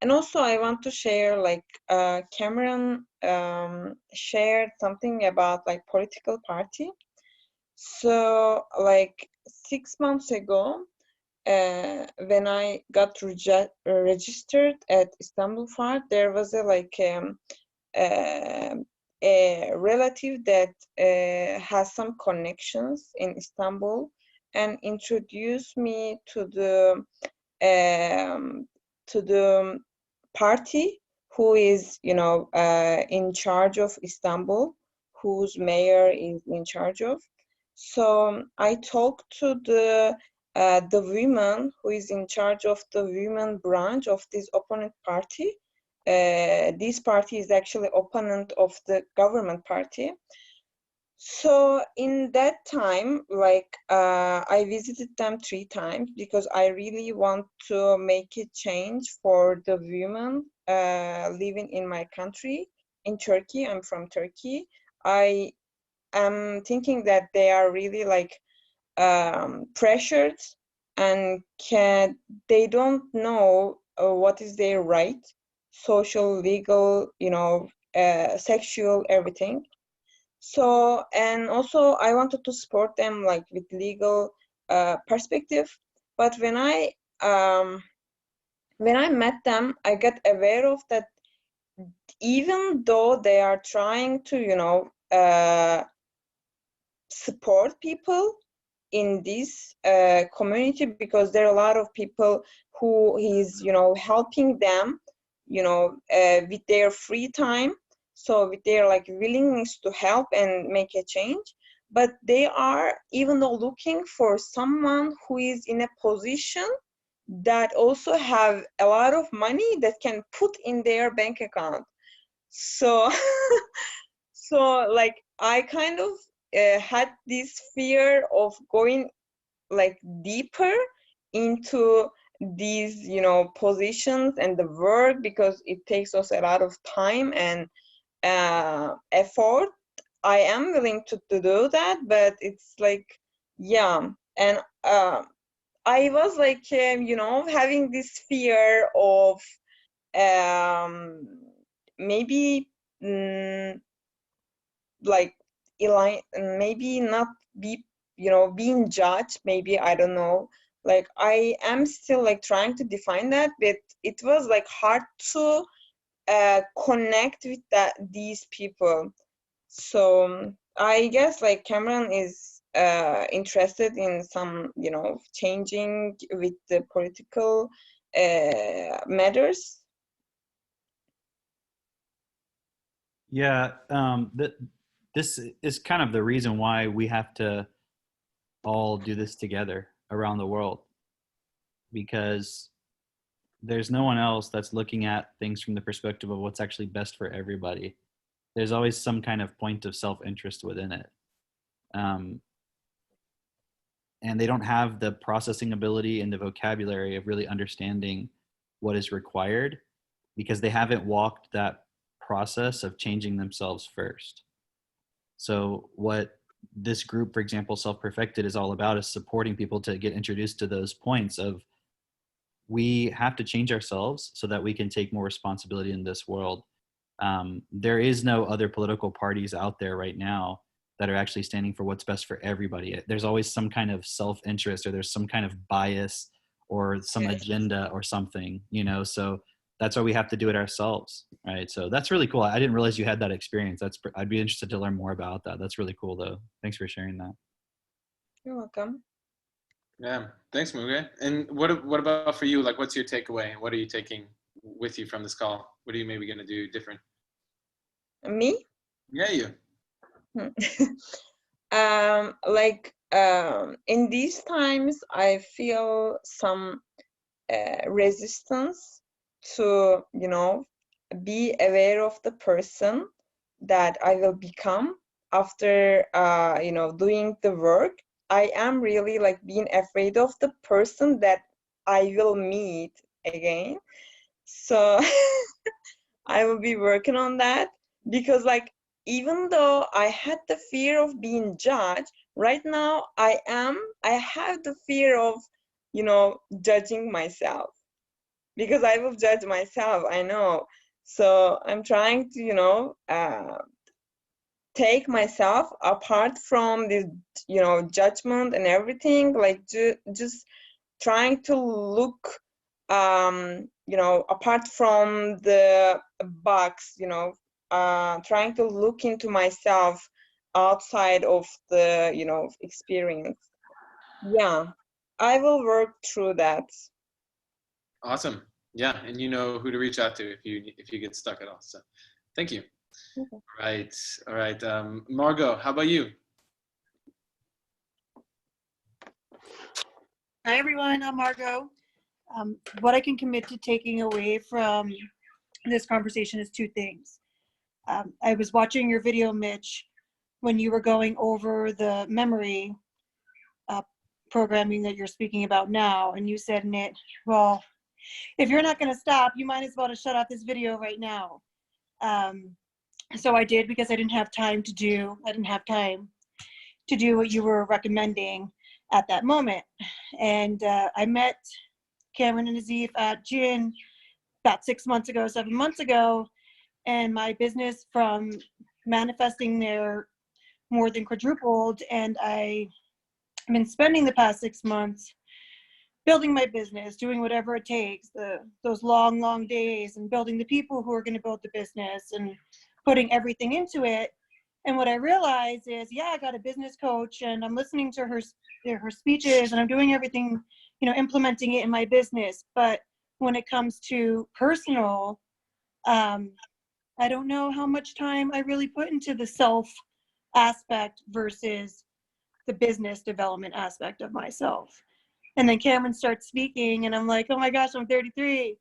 And also I want to share, like, Cameron shared something about like political party. So like 6 months ago, when I got registered at Istanbul FAR, there was a relative that has some connections in Istanbul and introduced me to the party who is in charge of Istanbul, whose mayor is in charge of. So I talked to the woman who is in charge of the women branch of this opponent party. This party is actually opponent of the government party. So in that time, I visited them 3 times because I really want to make a change for the women living in my country, in Turkey. I'm from Turkey. I am thinking that they are really pressured and they don't know what is their right, social, legal, sexual, everything. So, and also I wanted to support them with legal perspective. But when I met them, I got aware of that even though they are trying to, support people in this community, because there are a lot of people who is, helping them, with their free time. So with their willingness to help and make a change, but they are even though looking for someone who is in a position that also have a lot of money that can put in their bank account. So, I kind of had this fear of going deeper into these, positions and the work, because it takes us a lot of time and effort. I am willing to do that, but it's yeah. And I was having this fear of maybe maybe not be being judged, maybe, I don't know. I am still trying to define that, but it was hard to connect with these people. So I guess Cameron is interested in some changing with the political matters. Yeah, this is kind of the reason why we have to all do this together around the world, because there's no one else that's looking at things from the perspective of what's actually best for everybody. There's always some kind of point of self-interest within it. And they don't have the processing ability and the vocabulary of really understanding what is required, because they haven't walked that process of changing themselves first. So what this group, for example, Self-Perfected, is all about is supporting people to get introduced to those points of, we have to change ourselves so that we can take more responsibility in this world. There is no other political parties out there right now that are actually standing for what's best for everybody. There's always some kind of self-interest, or there's some kind of bias or some agenda or something, you know, so that's why we have to do it ourselves, right? So that's really cool. I didn't realize you had that experience. I'd be interested to learn more about that. That's really cool though. Thanks for sharing that. You're welcome. Yeah, thanks, Muge. And what about for you? Like, what's your takeaway? What are you taking with you from this call? What are you maybe going to do different? Me? Yeah, you. In these times, I feel some resistance to, you know, be aware of the person that I will become after, you know, doing the work. I am really like being afraid of the person that I will meet again. So I will be working on that, because like, even though I had the fear of being judged, right now I have the fear of, you know, judging myself, because I will judge myself, I know. So I'm trying to, you know, take myself apart from this, you know, judgment and everything, like just trying to look, you know, apart from the box, you know, trying to look into myself outside of the, you know, experience. Yeah, I will work through that. Awesome. Yeah, and you know who to reach out to if you get stuck at all. So, thank you. Okay. All right. Margo, how about you? Hi, everyone. I'm Margo. What I can commit to taking away from this conversation is two things. I was watching your video, Mitch, when you were going over the memory programming that you're speaking about now, and you said in it, well, if you're not going to stop, you might as well just shut off this video right now. So I did, because I didn't have time to do what you were recommending at that moment. And I met Cameron and Azif at Gin about 7 months ago, and my business from manifesting there more than quadrupled, and I've been spending the past 6 months building my business, doing whatever it takes, those long days, and building the people who are going to build the business and putting everything into it. And what I realized is, yeah, I got a business coach, and I'm listening to her speeches, and I'm doing everything, you know, implementing it in my business. But when it comes to personal, I don't know how much time I really put into the self aspect versus the business development aspect of myself. And then Cameron starts speaking, and I'm like, oh my gosh, I'm 33.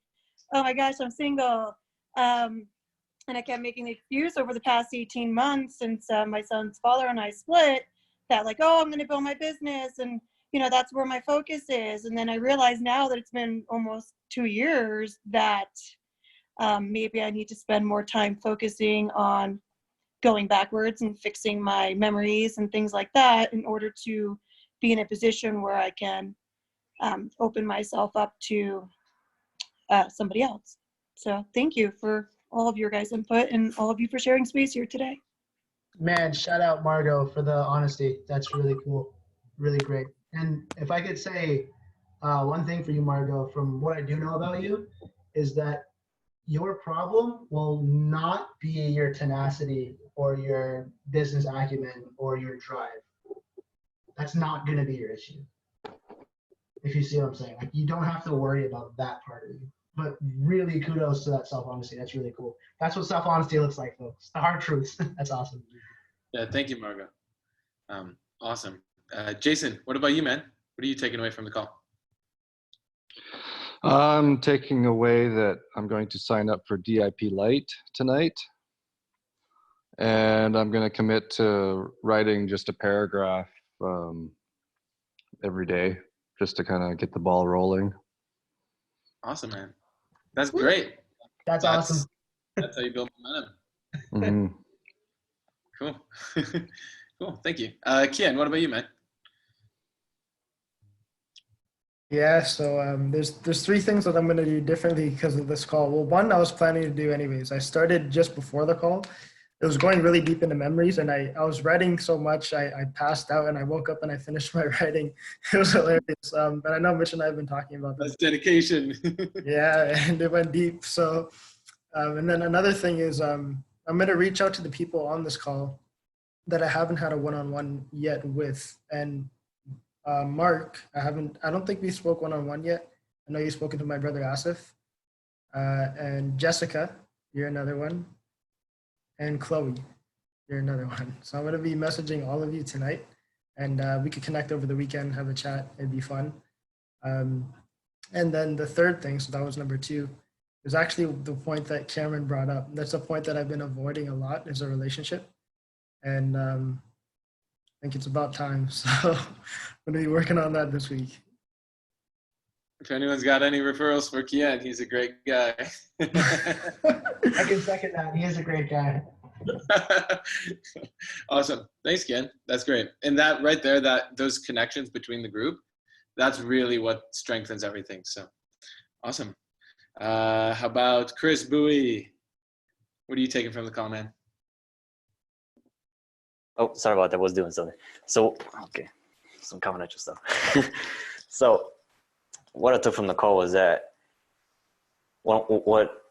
Oh my gosh, I'm single. And I kept making the excuse over the past 18 months since my son's father and I split, that like, oh, I'm going to build my business, and you know, that's where my focus is. And then I realize now that it's been almost 2 years that maybe I need to spend more time focusing on going backwards and fixing my memories and things like that in order to be in a position where I can open myself up to somebody else. So thank you for all of your guys' input, and all of you for sharing space here today. Man, shout out Margo for the honesty. That's really cool. Really great. And if I could say one thing for you, Margo, from what I do know about you, is that your problem will not be your tenacity or your business acumen or your drive. That's not going to be your issue. If you see what I'm saying. Like, you don't have to worry about that part of you. But really kudos to that self-honesty. That's really cool. That's what self-honesty looks like, folks. The hard truths. That's awesome. Yeah, thank you, Margo. Awesome. Jason, what about you, man? What are you taking away from the call? I'm taking away that I'm going to sign up for DIP Lite tonight. And I'm going to commit to writing just a paragraph every day, just to kind of get the ball rolling. Awesome, man. That's great. That's awesome. That's how you build momentum. Mm-hmm. Cool. Cool. Thank you. Kian, what about you, man? Yeah, so there's three things that I'm gonna do differently because of this call. Well, one I was planning to do anyways. I started just before the call. It was going really deep into memories, and I was writing so much I passed out, and I woke up and I finished my writing. It was hilarious. But I know Mitch and I have been talking about this. That's dedication. Yeah, and it went deep. So, and then another thing is I'm gonna reach out to the people on this call that I haven't had a one-on-one yet with, and Mark, I don't think we spoke one-on-one yet. I know you've spoken to my brother Asif, and Jessica, you're another one, and Chloe, you're another one. So I'm gonna be messaging all of you tonight, and we could connect over the weekend, have a chat. It'd be fun. And then the third thing, so that was number two, is actually the point that Cameron brought up. That's a point that I've been avoiding a lot, is a relationship, and I think it's about time. So I'm gonna be working on that this week. If anyone's got any referrals for Kian, he's a great guy. I can second that. He is a great guy. Awesome. Thanks, Kian. That's great. And that right there, those connections between the group, that's really what strengthens everything. So awesome. How about Chris Bowie? What are you taking from the call, man? Oh, sorry about that. I was doing something. So, okay, some confidential stuff. So, what I took from the call was that what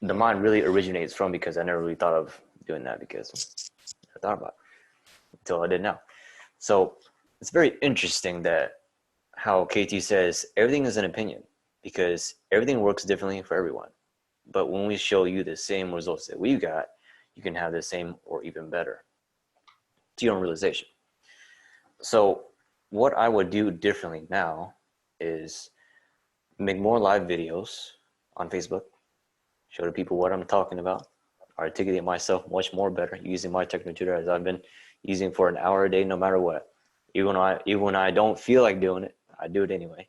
the mind really originates from, because I never really thought of doing that because I thought about it until I did now. So, it's very interesting that how KT says everything is an opinion, because everything works differently for everyone. But when we show you the same results that we got, you can have the same or even better to your own realization. So what I would do differently now is make more live videos on Facebook, show the people what I'm talking about, articulate myself much more better using my technical tutor as I've been using for an hour a day, no matter what. Even when I don't feel like doing it, I do it anyway.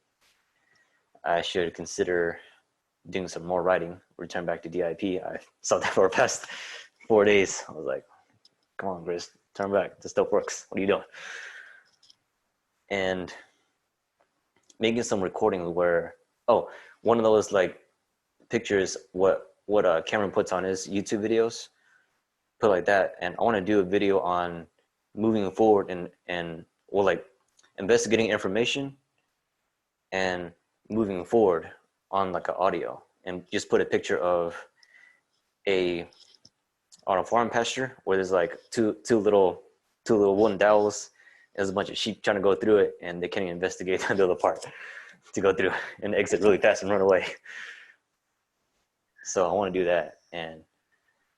I should consider doing some more writing, return back to DIP. I saw that for the past 4 days. I was like, come on, Chris, turn back. This stuff works. What are you doing? And making some recordings where, one of those like pictures, what Cameron puts on his YouTube videos, put like that. And I want to do a video on moving forward and like investigating information and moving forward on like an audio, and just put a picture of on a farm pasture where there's like two little wooden dowels. There's a bunch of sheep trying to go through it, and they can't even investigate the other part to go through and exit really fast and run away. So I want to do that, and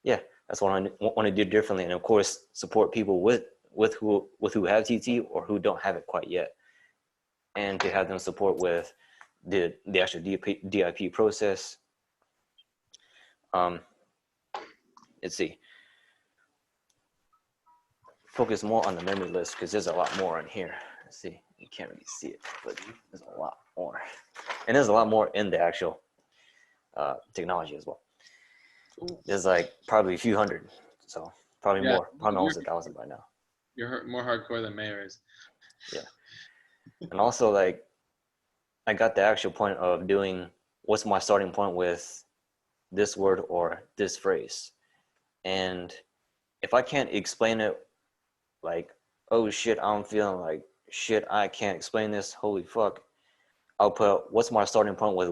yeah, that's what I want to do differently. And of course, support people with who have TT or who don't have it quite yet, and to have them support with the actual DIP process. Let's see. Focus more on the memory list, because there's a lot more in here. Let's see. You can't really see it, but there's a lot more. And there's a lot more in the actual technology as well. There's like probably a few hundred. So probably more. Probably almost 1,000 by now. You're more hardcore than Mayor is. Yeah. And also, like, I got the actual point of doing what's my starting point with this word or this phrase. And if I can't explain it, like, oh shit, I'm feeling like shit, I can't explain this, holy fuck, I'll put what's my starting point with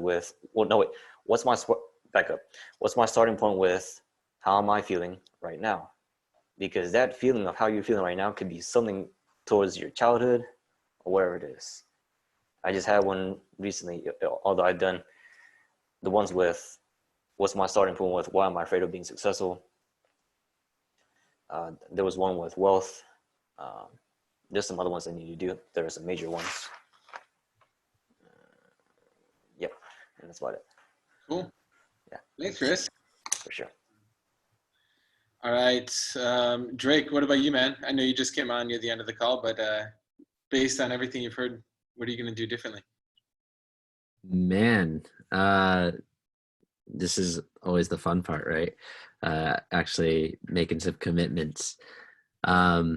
what's my starting point with how am I feeling right now? Because that feeling of how you're feeling right now could be something towards your childhood or wherever it is. I just had one recently, although I've done the ones with what's my starting point with why am I afraid of being successful. There was one with wealth. There's some other ones I need to do. There are some major ones. Yep, and that's about it. Cool. Yeah. Thanks, Chris. For sure. All right, Drake, what about you, man? I know you just came on near the end of the call, but based on everything you've heard, what are you going to do differently? Man, this is always the fun part, right? Actually making some commitments. I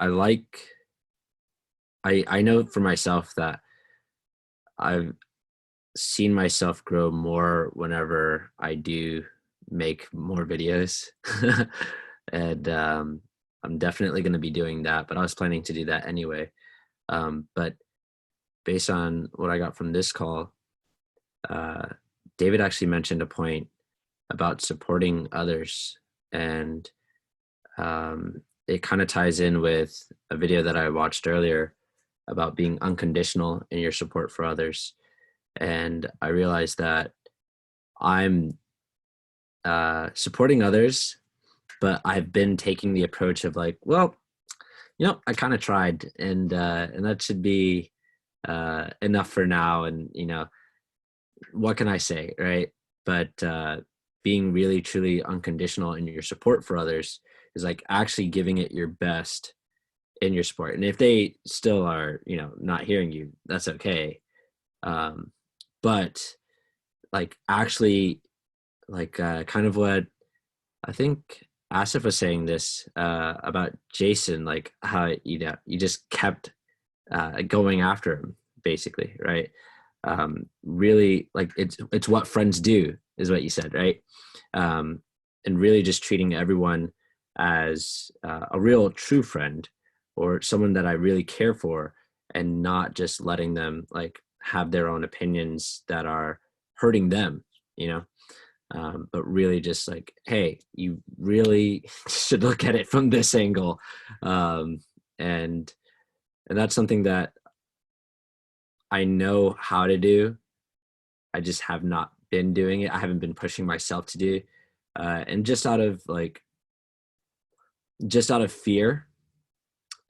like I know for myself that I've seen myself grow more whenever I do make more videos. And I'm definitely going to be doing that, but I was planning to do that anyway. But based on what I got from this call, David actually mentioned a point about supporting others, and it kind of ties in with a video that I watched earlier about being unconditional in your support for others. And I realized that I'm supporting others, but I've been taking the approach of like, well, I kind of tried, and that should be enough for now. And what can I say, right? But being really truly unconditional in your support for others is like actually giving it your best in your support. And if they still are, not hearing you, that's okay. But like actually, like kind of what I think Asif was saying this about Jason, like how you just kept going after him, basically, right? Really, like it's what friends do, is what you said, right? And really just treating everyone as a real true friend, or someone that I really care for, and not just letting them like have their own opinions that are hurting them, but really just like, hey, you really should look at it from this angle. And that's something that I know how to do. I just have not been doing it. I haven't been pushing myself to do, and just out of fear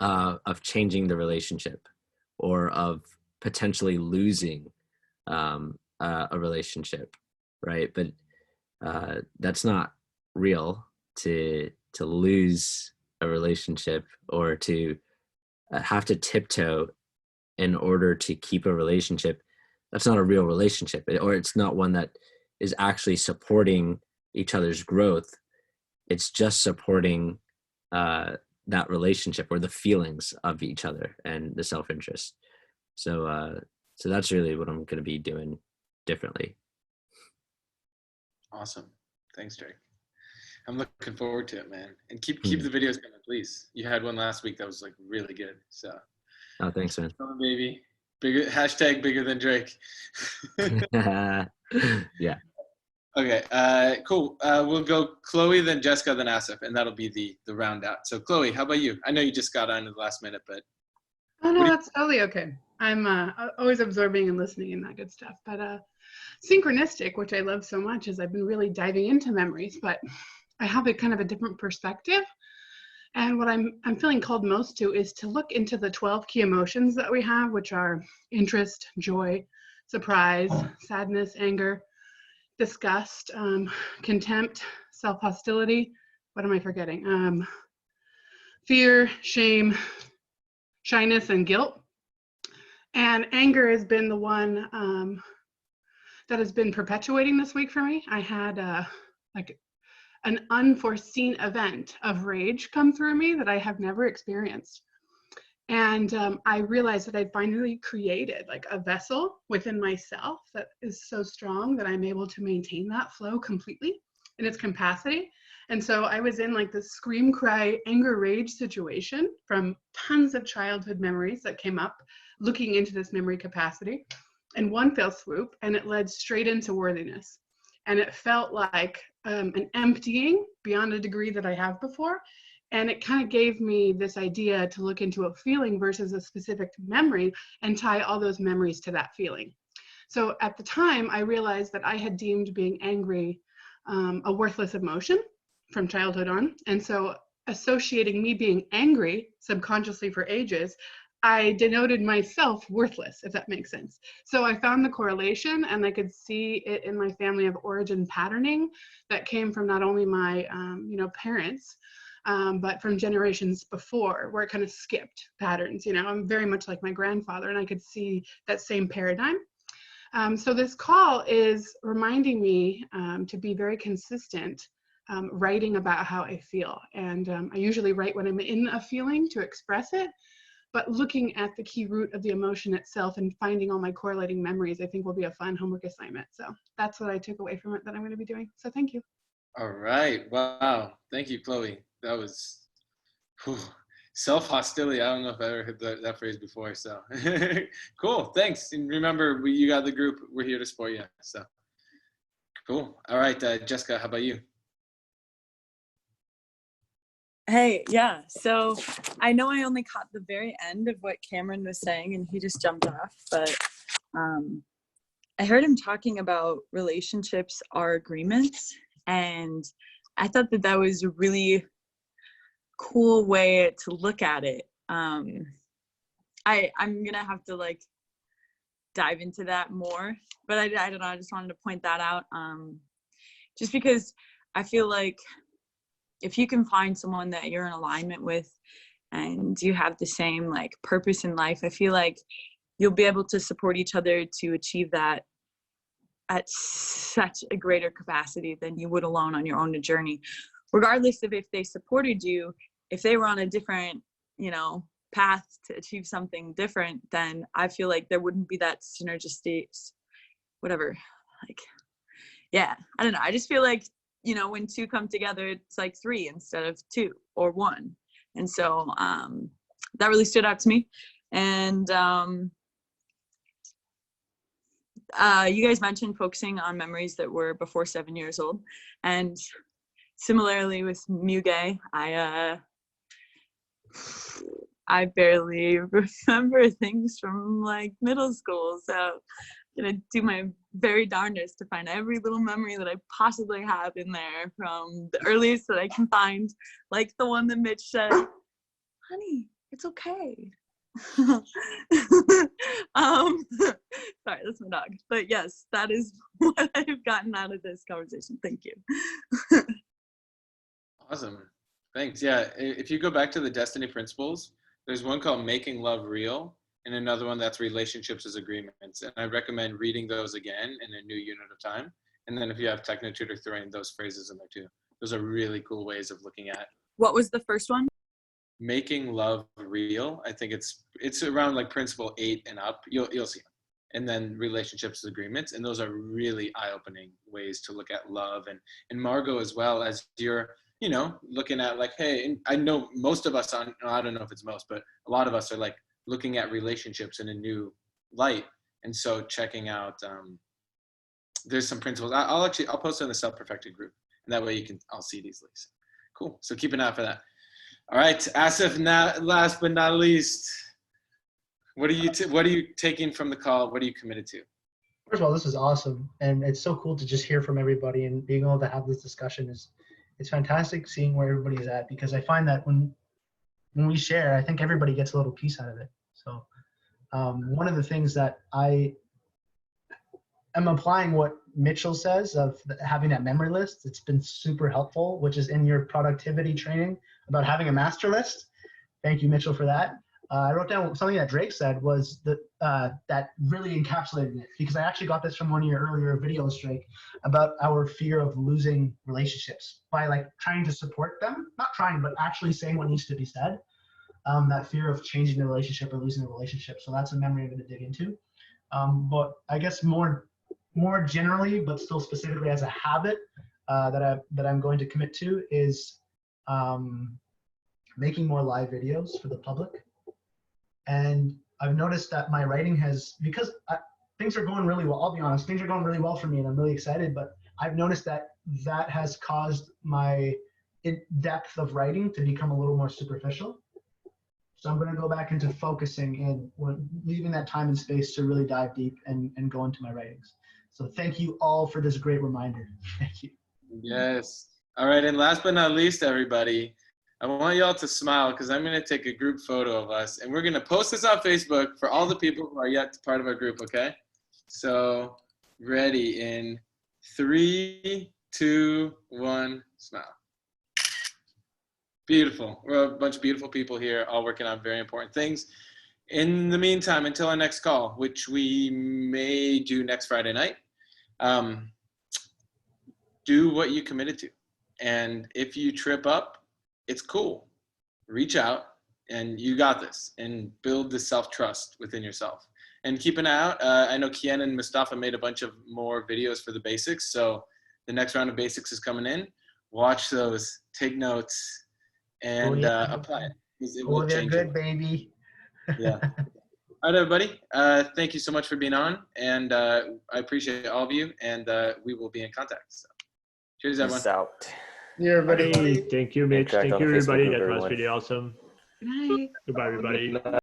of changing the relationship, or of potentially losing a relationship, right? But that's not real, to lose a relationship, or to have to tiptoe in order to keep a relationship. That's not a real relationship, or it's not one that is actually supporting each other's growth. It's just supporting that relationship, or the feelings of each other, and the self-interest. So that's really what I'm going to be doing differently. Awesome. Thanks, Drake. I'm looking forward to it, man. And keep the videos coming, please. You had one last week that was like really good. So. Oh, thanks, man. Oh, baby. Bigger hashtag bigger than Drake. Yeah. Okay. Cool. We'll go Chloe, then Jessica, then Asif, and that'll be the round out. So Chloe, how about you? I know you just got on in the last minute, but. Oh no, that's totally okay. I'm always absorbing and listening and that good stuff. But synchronistic, which I love so much, is I've been really diving into memories, but I have a kind of a different perspective. And what I'm feeling called most to is to look into the 12 key emotions that we have, which are interest, joy, surprise, sadness, anger, disgust, contempt, self-hostility. What am I forgetting? Fear, shame, shyness, and guilt. And anger has been the one that has been perpetuating this week for me. I had like an unforeseen event of rage come through me that I have never experienced. And I realized that I finally created like a vessel within myself that is so strong that I'm able to maintain that flow completely in its capacity. And so I was in like this scream, cry, anger, rage situation from tons of childhood memories that came up looking into this memory capacity in one fell swoop, and it led straight into worthiness. And it felt like an emptying beyond a degree that I have before. And it kind of gave me this idea to look into a feeling versus a specific memory and tie all those memories to that feeling. So at the time, I realized that I had deemed being angry a worthless emotion from childhood on. And so associating me being angry subconsciously for ages, I denoted myself worthless, if that makes sense. So I found the correlation, and I could see it in my family of origin patterning that came from not only my parents, but from generations before, where it kind of skipped patterns. I'm very much like my grandfather, and I could see that same paradigm. So this call is reminding me to be very consistent writing about how I feel. And I usually write when I'm in a feeling to express it. but looking at the key root of the emotion itself and finding all my correlating memories, I think will be a fun homework assignment. So that's what I took away from it that I'm going to be doing. So thank you. All right. Wow. Thank you, Chloe. That was self-hostility. I don't know if I ever heard that phrase before. So cool. Thanks. And remember, you got the group. We're here to support you. So cool. All right, Jessica, how about you? Hey, yeah. So I know I only caught the very end of what Cameron was saying and he just jumped off, but I heard him talking about relationships are agreements. And I thought that that was a really cool way to look at it. I'm gonna have to like dive into that more, but I don't know, I just wanted to point that out. Just because I feel like if you can find someone that you're in alignment with and you have the same like purpose in life, I feel like you'll be able to support each other to achieve that at such a greater capacity than you would alone on your own journey. Regardless of if they supported you, if they were on a different, path to achieve something different, then I feel like there wouldn't be that synergistic, whatever. Like, yeah, I don't know. I just feel like, when two come together, it's like three instead of two or one. And so that really stood out to me. And you guys mentioned focusing on memories that were before 7 years old. And similarly with Muge, I barely remember things from like middle school. So I'm gonna do my very darndest to find every little memory that I possibly have in there from the earliest that I can find, like the one that Mitch said, honey, it's okay. Sorry, that's my dog. But yes, that is what I've gotten out of this conversation. Thank you. Awesome. Thanks. Yeah, if you go back to the Destiny Principles, there's one called Making Love Real and another one that's Relationships as Agreements. And I recommend reading those again in a new unit of time. And then if you have TechnoTutor, throw in those phrases in there too. Those are really cool ways of looking at. What was the first one? Making Love Real. I think it's around like principle 8 and up. You'll see them. And then Relationships as Agreements. And those are really eye-opening ways to look at love. And Margo, as well, as you're looking at like, hey, and I know most of us I don't know if it's most, but a lot of us are like looking at relationships in a new light. And so checking out, there's some principles. I'll post it in the Self-Perfected group. And that way I'll see these links. Cool. So keep an eye out for that. All right, Asif, last but not least, what are you taking from the call? What are you committed to? First of all, this is awesome. And it's so cool to just hear from everybody and being able to have this discussion it's fantastic seeing where everybody's at, because I find that when we share, I think everybody gets a little piece out of it. So one of the things that I am applying what Mitchell says of having that memory list, it's been super helpful, which is in your productivity training about having a master list. Thank you, Mitchell, for that. I wrote down something that Drake said was that really encapsulated it, because I actually got this from one of your earlier videos, Drake, about our fear of losing relationships by like trying to support them, not trying, but actually saying what needs to be said. That fear of changing the relationship or losing the relationship. So that's a memory I'm going to dig into. But I guess more generally, but still specifically as a habit that I'm going to commit to is making more live videos for the public. And I've noticed that my writing because things are going really well, I'll be honest, things are going really well for me and I'm really excited, but I've noticed that has caused my depth of writing to become a little more superficial. So I'm going to go back into focusing and leaving that time and space to really dive deep and go into my writings. So thank you all for this great reminder. Thank you. Yes. All right. And last but not least, everybody, I want you all to smile because I'm going to take a group photo of us and we're going to post this on Facebook for all the people who are yet part of our group. Okay. So ready in 3, 2, 1, smile. Beautiful. We're a bunch of beautiful people here, all working on very important things. In the meantime, until our next call, which we may do next Friday night, do what you committed to. And if you trip up, it's cool. Reach out, and you got this, and build the self-trust within yourself. And keep an eye out. I know Kian and Mustafa made a bunch of more videos for the basics, so the next round of basics is coming in. Watch those, take notes, and apply it. It will they're change good, your life. baby. Yeah. All right, everybody. Thank you so much for being on, and I appreciate all of you, and we will be in contact. So, cheers, everyone. Peace out. Yeah, everybody. Hey, thank you, Mitch. Interact Thank on you, the Facebook everybody. group, That was everyone. really awesome. Good night. Goodbye, everybody.